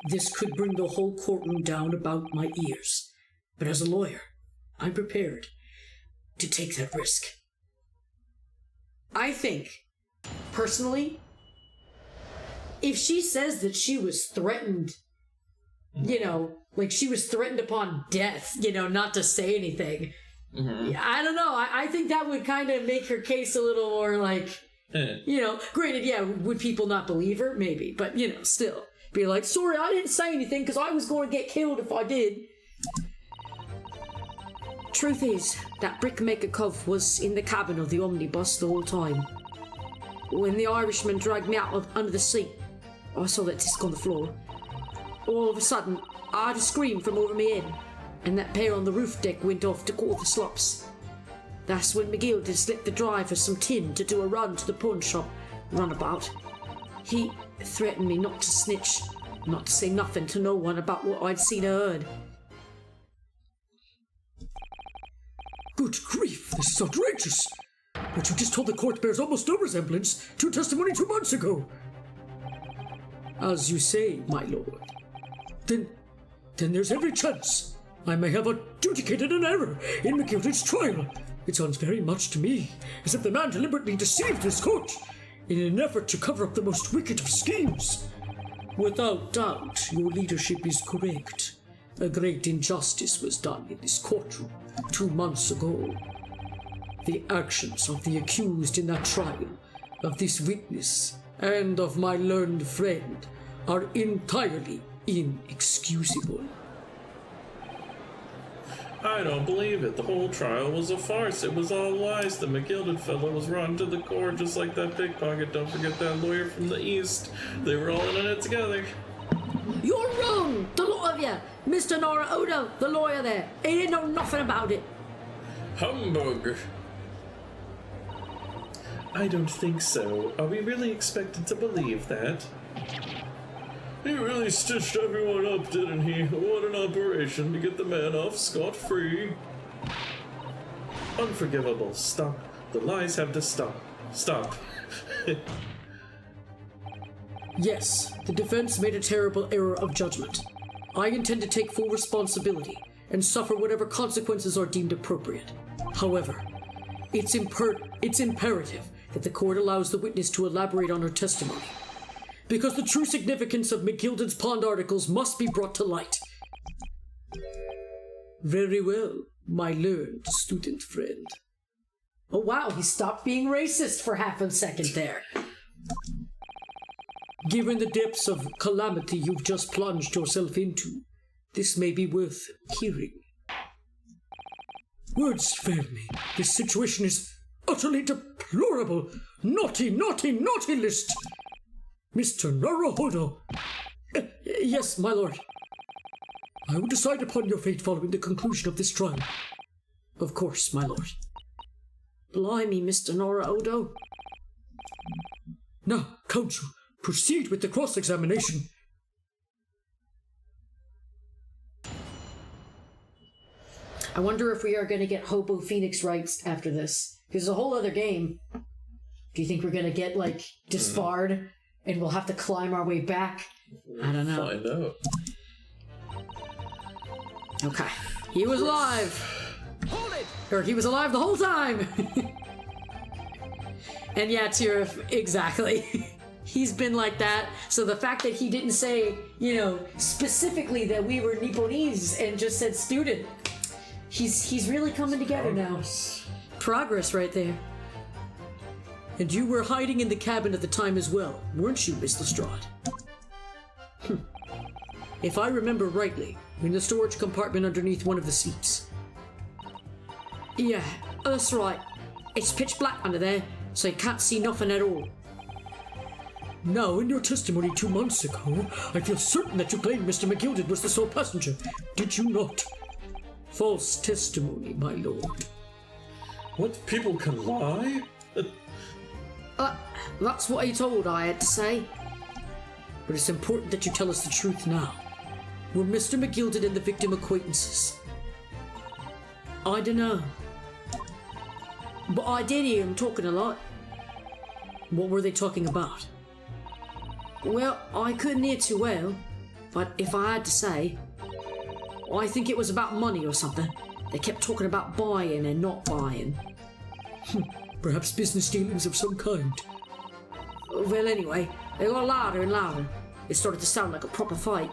this could bring the whole courtroom down about my ears. But as a lawyer, I'm prepared to take that risk. I think, personally, if she says that she was threatened, like she was threatened upon death, not to say anything, I don't know. I think that would kind of make her case a little more like, granted, yeah, would people not believe her? Maybe, but, still. Be like, sorry, I didn't say anything because I was going to get killed if I did. Truth is, that brickmaker Cove was in the cabin of the omnibus the whole time. When the Irishman dragged me out under the seat, I saw that disc on the floor. All of a sudden, I heard a scream from over my head, and that pair on the roof deck went off to call the slops. That's when McGilden slipped the driver some tin to do a run to the pawn shop runabout. He threatened me not to snitch, not to say nothing to no one about what I'd seen or heard. Good grief, this is outrageous! What you just told the court bears almost no resemblance to testimony 2 months ago. As you say, my lord. Then there's every chance I may have adjudicated an error in McGilden's trial. It sounds very much to me as if the man deliberately deceived his court in an effort to cover up the most wicked of schemes. Without doubt, your leadership is correct. A great injustice was done in this courtroom 2 months ago. The actions of the accused in that trial, of this witness, and of my learned friend are entirely inexcusable. I don't believe it. The whole trial was a farce. It was all lies. The McGilden fellow was run to the core just like that pickpocket. Don't forget that lawyer from the East. They were all in it together. You're wrong, the lot of you. Mr. Nora Odo, the lawyer there, he didn't know nothing about it. Humbug. I don't think so. Are we really expected to believe that? He really stitched everyone up, didn't he? What an operation to get the man off scot-free. Unforgivable. Stop. The lies have to stop. Stop. Yes, the defense made a terrible error of judgment. I intend to take full responsibility and suffer whatever consequences are deemed appropriate. However, it's imperative that the court allows the witness to elaborate on her testimony, because the true significance of McGilden's pawned articles must be brought to light. Very well, my learned student friend. Oh wow, he stopped being racist for half a second there. Given the depths of calamity you've just plunged yourself into, this may be worth hearing. Words fail me. This situation is utterly deplorable. Naughty, naughty, naughty list. Mr. Naruhodo. Yes, my lord. I will decide upon your fate following the conclusion of this trial. Of course, my lord. Blimey, Mr. Naruhodo. Now, counsel, proceed with the cross-examination. I wonder if we are going to get Hobo Phoenix rights after this. There's a whole other game. Do you think we're going to get, like, disbarred and we'll have to climb our way back? I don't know. Find out. Okay. He was live. Hold it! Or he was alive the whole time! And yeah, Tirith, exactly. He's been like that, so the fact that he didn't say, specifically that we were Nipponese and just said student, he's really coming together now. Progress right there. And you were hiding in the cabin at the time as well, weren't you, Miss Lestrade? If I remember rightly, in the storage compartment underneath one of the seats. Yeah, that's right. It's pitch black under there, so you can't see nothing at all. Now, in your testimony 2 months ago, I feel certain that you claimed Mr. McGilded was the sole passenger. Did you not? False testimony, my lord. What? People can lie? That's what he told I had to say. But it's important that you tell us the truth now. Were Mr. McGilded and the victim acquaintances? I dunno. But I did hear him talking a lot. What were they talking about? Well, I couldn't hear too well, but if I had to say, I think it was about money or something. They kept talking about buying and not buying. Perhaps business dealings of some kind. Well, anyway, they got louder and louder. It started to sound like a proper fight.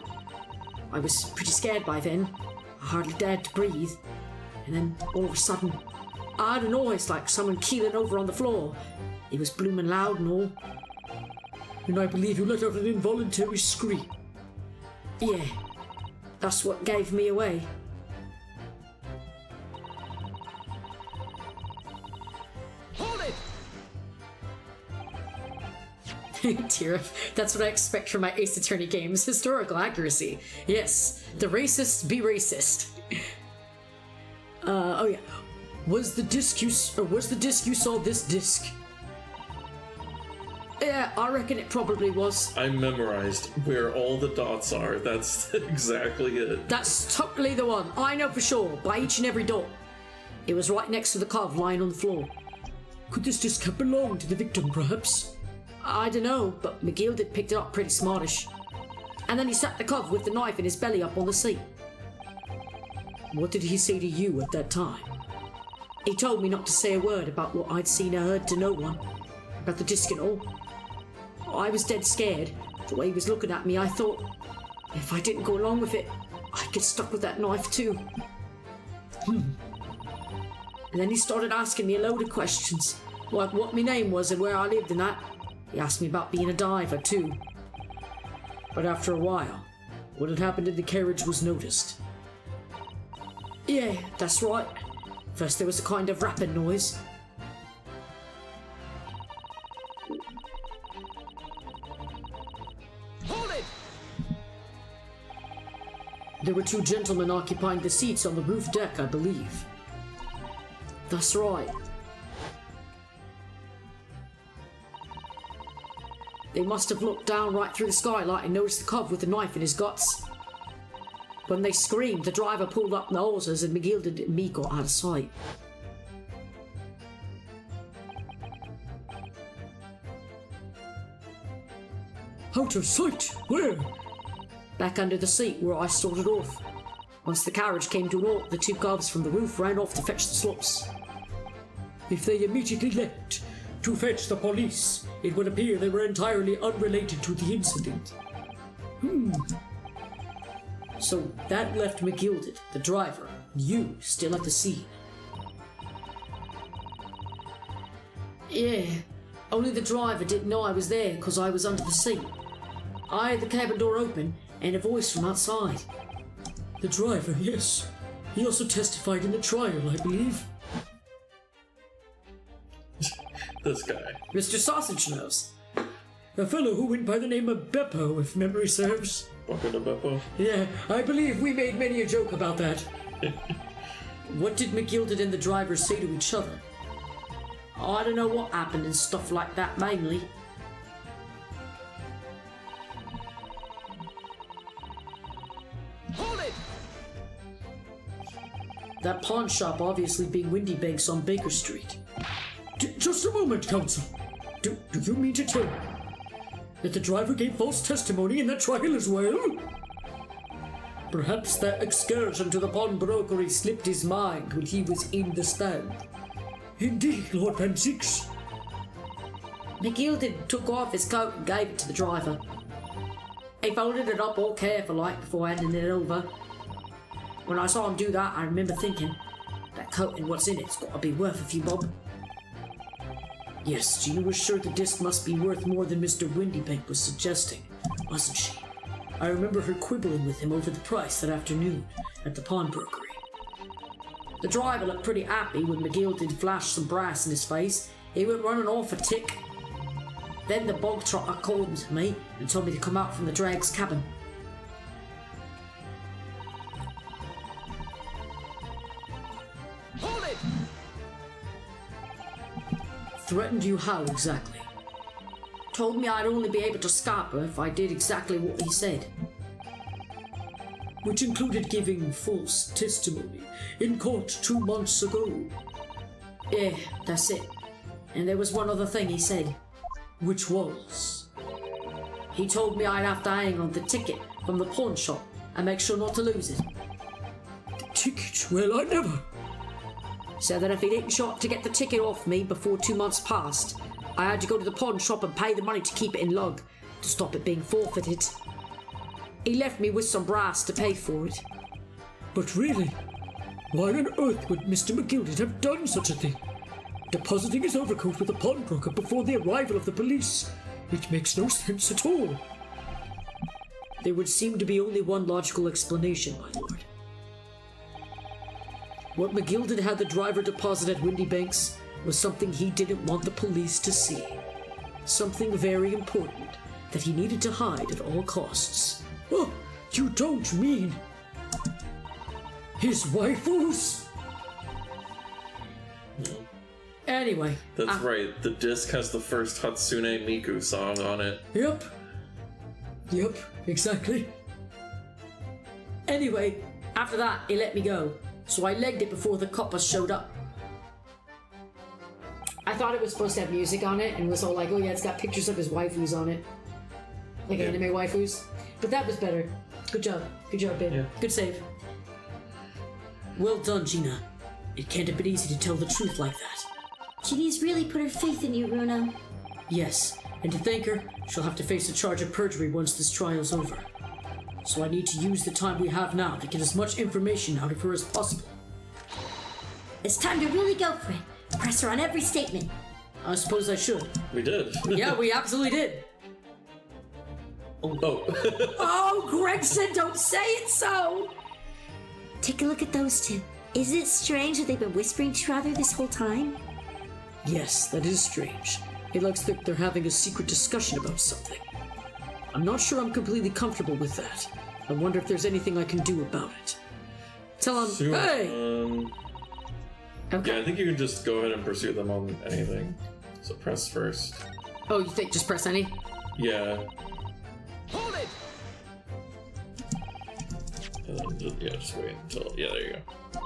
I was pretty scared by then. I hardly dared to breathe. And then, all of a sudden, I heard a noise like someone keeling over on the floor. It was blooming loud and all. And I believe you let out an involuntary scream. Yeah, that's what gave me away. Hold it! Tirith, that's what I expect from my Ace Attorney games. Historical accuracy. Yes, the racists be racist. Oh yeah. Was the disc you saw this disc? Yeah, I reckon it probably was. I memorized where all the dots are. That's exactly it. That's totally the one. I know for sure, by each and every dot. It was right next to the cov lying on the floor. Could this disc have belonged to the victim, perhaps? I don't know, but McGill did picked it up pretty smartish. And then he sat the cov with the knife in his belly up on the seat. What did he say to you at that time? He told me not to say a word about what I'd seen or heard to no one. About the disc and all. I was dead scared. The way he was looking at me, I thought, if I didn't go along with it, I'd get stuck with that knife too. And then he started asking me a load of questions, like what my name was and where I lived and that. He asked me about being a diver too. But after a while, what had happened in the carriage was noticed. Yeah, that's right. First there was a kind of rapping noise. Hold it! There were 2 gentlemen occupying the seats on the roof deck, I believe. That's right. They must have looked down right through the skylight and noticed the cov with the knife in his guts. When they screamed, the driver pulled up the hoses and McGilded and me got out of sight. Out of sight? Where? Back under the seat where I started off. Once the carriage came to an halt, the 2 covs from the roof ran off to fetch the slops. If they immediately left to fetch the police, it would appear they were entirely unrelated to the incident. So that left McGilded, the driver, and you still at the scene. Yeah, only the driver didn't know I was there because I was under the seat. I had the cabin door open and a voice from outside. The driver, yes. He also testified in the trial, I believe. This guy. Mr. Sausage Nose. A fellow who went by the name of Beppo, if memory serves. Bucket of Beppo? Yeah, I believe we made many a joke about that. What did McGilded and the driver say to each other? I don't know what happened and stuff like that mainly. Hold it! That pawn shop obviously being Windy Banks on Baker Street. Just a moment, Counsel. Do you mean to tell me that the driver gave false testimony in that trial as well? Perhaps that excursion to the pawnbrokery slipped his mind when he was in the stand. Indeed, Lord Van Six. McGilded took off his coat and gave it to the driver. He folded it up all careful-like before handing it over. When I saw him do that, I remember thinking, that coat and what's in it's got to be worth a few bob. Yes, Gina was sure the disc must be worth more than Mr. Windybank was suggesting, wasn't she? I remember her quibbling with him over the price that afternoon at the pawnbrokery. The driver looked pretty happy when McGilded flashed some brass in his face. He went running off a tick. Then the bog trotter called me and told me to come out from the drag's cabin. Hold it! Threatened you how exactly? Told me I'd only be able to stop her if I did exactly what he said. Which included giving false testimony in court 2 months ago. Yeah, that's it. And there was one other thing he said. Which was? He told me I'd have to hang on the ticket from the pawn shop and make sure not to lose it. The ticket? Well, I never. Said that if he didn't show up to get the ticket off me before 2 months passed, I had to go to the pawn shop and pay the money to keep it in log, to stop it being forfeited. He left me with some brass to pay for it. But really, why on earth would Mr. McGilded have done such a thing? Depositing his overcoat with a pawnbroker before the arrival of the police. It makes no sense at all. There would seem to be only one logical explanation, my lord. What McGilded had the driver deposit at Windybanks was something he didn't want the police to see. Something very important that he needed to hide at all costs. Oh, you don't mean his waifus? Anyway. That's right, the disc has the first Hatsune Miku song on it. Yep, exactly. Anyway, after that, he let me go, so I legged it before the coppers showed up. I thought it was supposed to have music on it, and was all like, oh yeah, it's got pictures of his waifus on it. Like anime waifus. But that was better. Good job, babe. Yeah. Good save. Well done, Gina. It can't have been easy to tell the truth like that. Ginny's really put her faith in you, Runo. Yes, and to thank her, she'll have to face a charge of perjury once this trial's over. So I need to use the time we have now to get as much information out of her as possible. It's time to really go for it. Press her on every statement. I suppose I should. We did. Yeah, we absolutely did. Oh. Oh, Gregson, don't say it so! Take a look at those two. Isn't it strange that they've been whispering to each other this whole time? Yes, that is strange. It looks like they're having a secret discussion about something. I'm not sure I'm completely comfortable with that. I wonder if there's anything I can do about it. Tell him, Sure. hey! Okay. Yeah, I think you can just go ahead and pursue them on anything. So press first. Oh, you think just press any? Yeah. Hold it! And then just wait until... Yeah, there you go.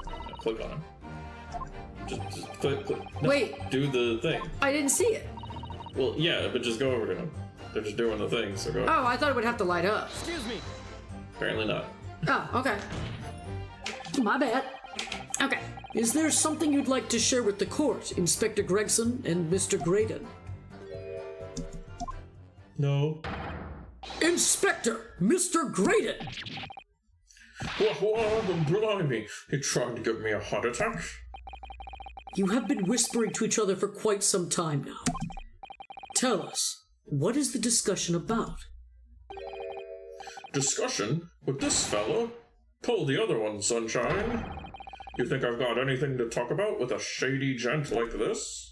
Now click on him. Just click. No, Wait. Do the thing. I didn't see it. Well, yeah, but just go over to him. They're just doing the thing, so go. Oh, I thought it would have to light up. Excuse me. Apparently not. Oh, okay. My bad. Okay. Is there something you'd like to share with the court, Inspector Gregson and Mr. Graydon? No. Inspector! Mr. Graydon! What? Blimey. He tried to give me a heart attack? You have been whispering to each other for quite some time now. Tell us, what is the discussion about? Discussion? With this fella? Pull the other one, sunshine. You think I've got anything to talk about with a shady gent like this?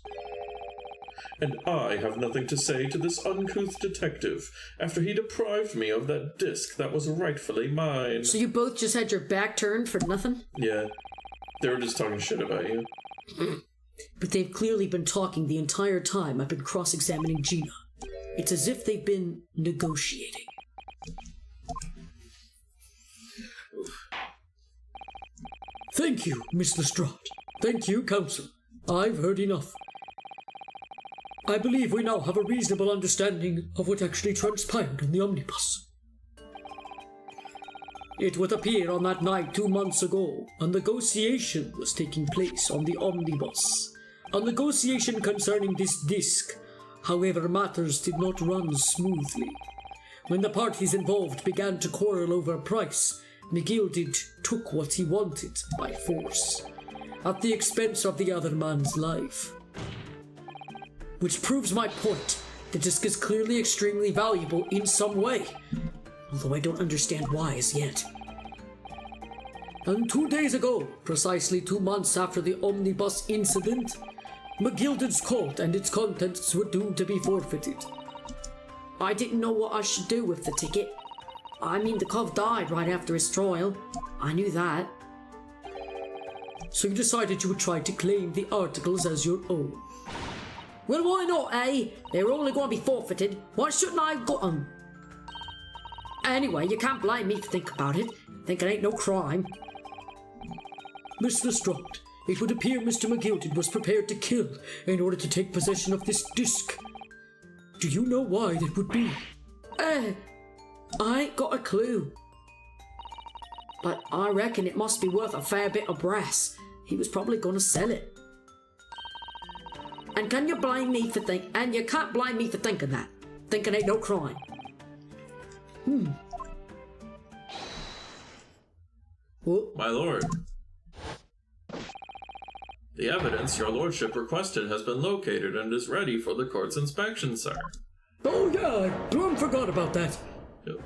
And I have nothing to say to this uncouth detective after he deprived me of that disc that was rightfully mine. So you both just had your back turned for nothing? Yeah. They were just talking shit about you. But they've clearly been talking the entire time I've been cross-examining Gina. It's as if they've been negotiating. Thank you, Miss Lestrade. Thank you, Counsel. I've heard enough. I believe we now have a reasonable understanding of what actually transpired on the omnibus. It would appear on that night 2 months ago, a negotiation was taking place on the omnibus. A negotiation concerning this disc. However, matters did not run smoothly. When the parties involved began to quarrel over price, McGilded took what he wanted by force, at the expense of the other man's life. Which proves my point. The disc is clearly extremely valuable in some way, although I don't understand why as yet. And 2 days ago, precisely 2 months after the omnibus incident, McGilded's cult and its contents were doomed to be forfeited. I didn't know what I should do with the ticket. I mean, the cov died right after his trial. I knew that. So you decided you would try to claim the articles as your own. Well, why not, eh? They were only going to be forfeited. Why shouldn't I have got them? Anyway, you can't blame me for thinking about it. Thinking ain't no crime. Mr. Strut, it would appear Mr. McGilded was prepared to kill in order to take possession of this disc. Do you know why that would be? I ain't got a clue. But I reckon it must be worth a fair bit of brass. He was probably going to sell it. And can you blame me for and you can't blame me for thinking that. Thinking ain't no crime. What? My lord. The evidence your lordship requested has been located and is ready for the court's inspection, sir. Oh yeah, I plumb forgot about that. Yep.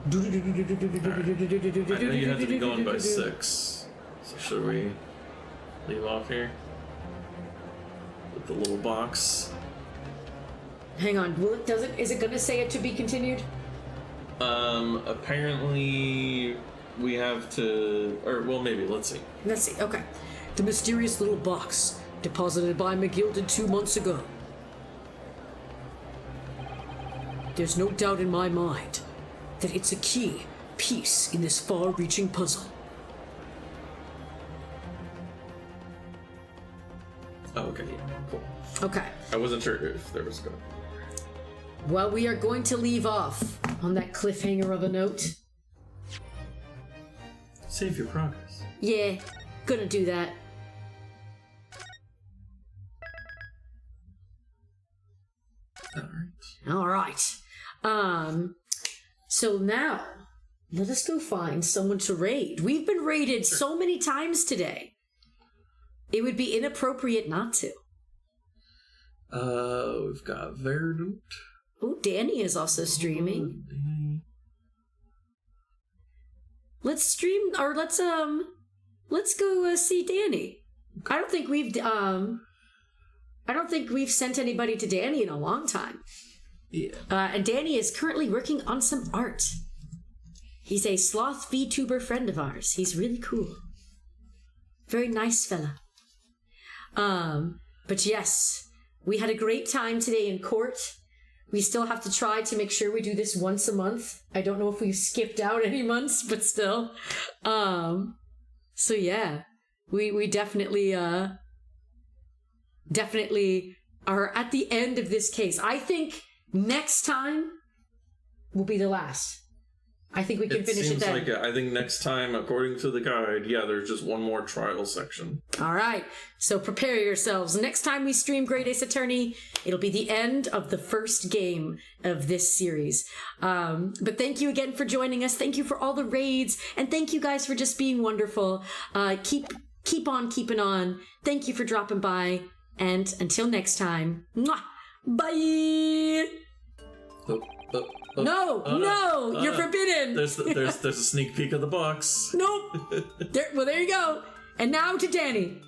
I know you had to be gone by 6. So should we leave off here? With the little box. Hang on, is it gonna say it to be continued? Apparently we have to, or well, maybe, let's see. Let's see, okay. The mysterious little box, deposited by McGilded 2 months ago. There's no doubt in my mind that it's a key piece in this far-reaching puzzle. Oh, okay, yeah, cool. Okay. I wasn't sure if there was going. Well, we are going to leave off on that cliffhanger of a note. Save your progress. Yeah, gonna do that. Alright. So now, let us go find someone to raid. We've been raided so many times today. It would be inappropriate not to. We've got Verdant. Oh, Danny is also streaming. Let's stream, or let's go see Danny. I don't think we've sent anybody to Danny in a long time. Yeah. And Danny is currently working on some art. He's a sloth VTuber friend of ours. He's really cool. Very nice fella. But yes, we had a great time today in court. We still have to try to make sure we do this once a month. I don't know if we've skipped out any months, but still. So yeah, we definitely are at the end of this case. I think next time will be the last. I think we can finish it then. I think next time, according to the guide, yeah, there's just one more trial section. All right, so prepare yourselves. Next time we stream Great Ace Attorney, it'll be the end of the first game of this series. But thank you again for joining us. Thank you for all the raids, and thank you guys for just being wonderful. Keep on keeping on. Thank you for dropping by, and until next time, mwah, bye. No, you're forbidden. There's a sneak peek of the box. Nope. There you go. And now to Danny.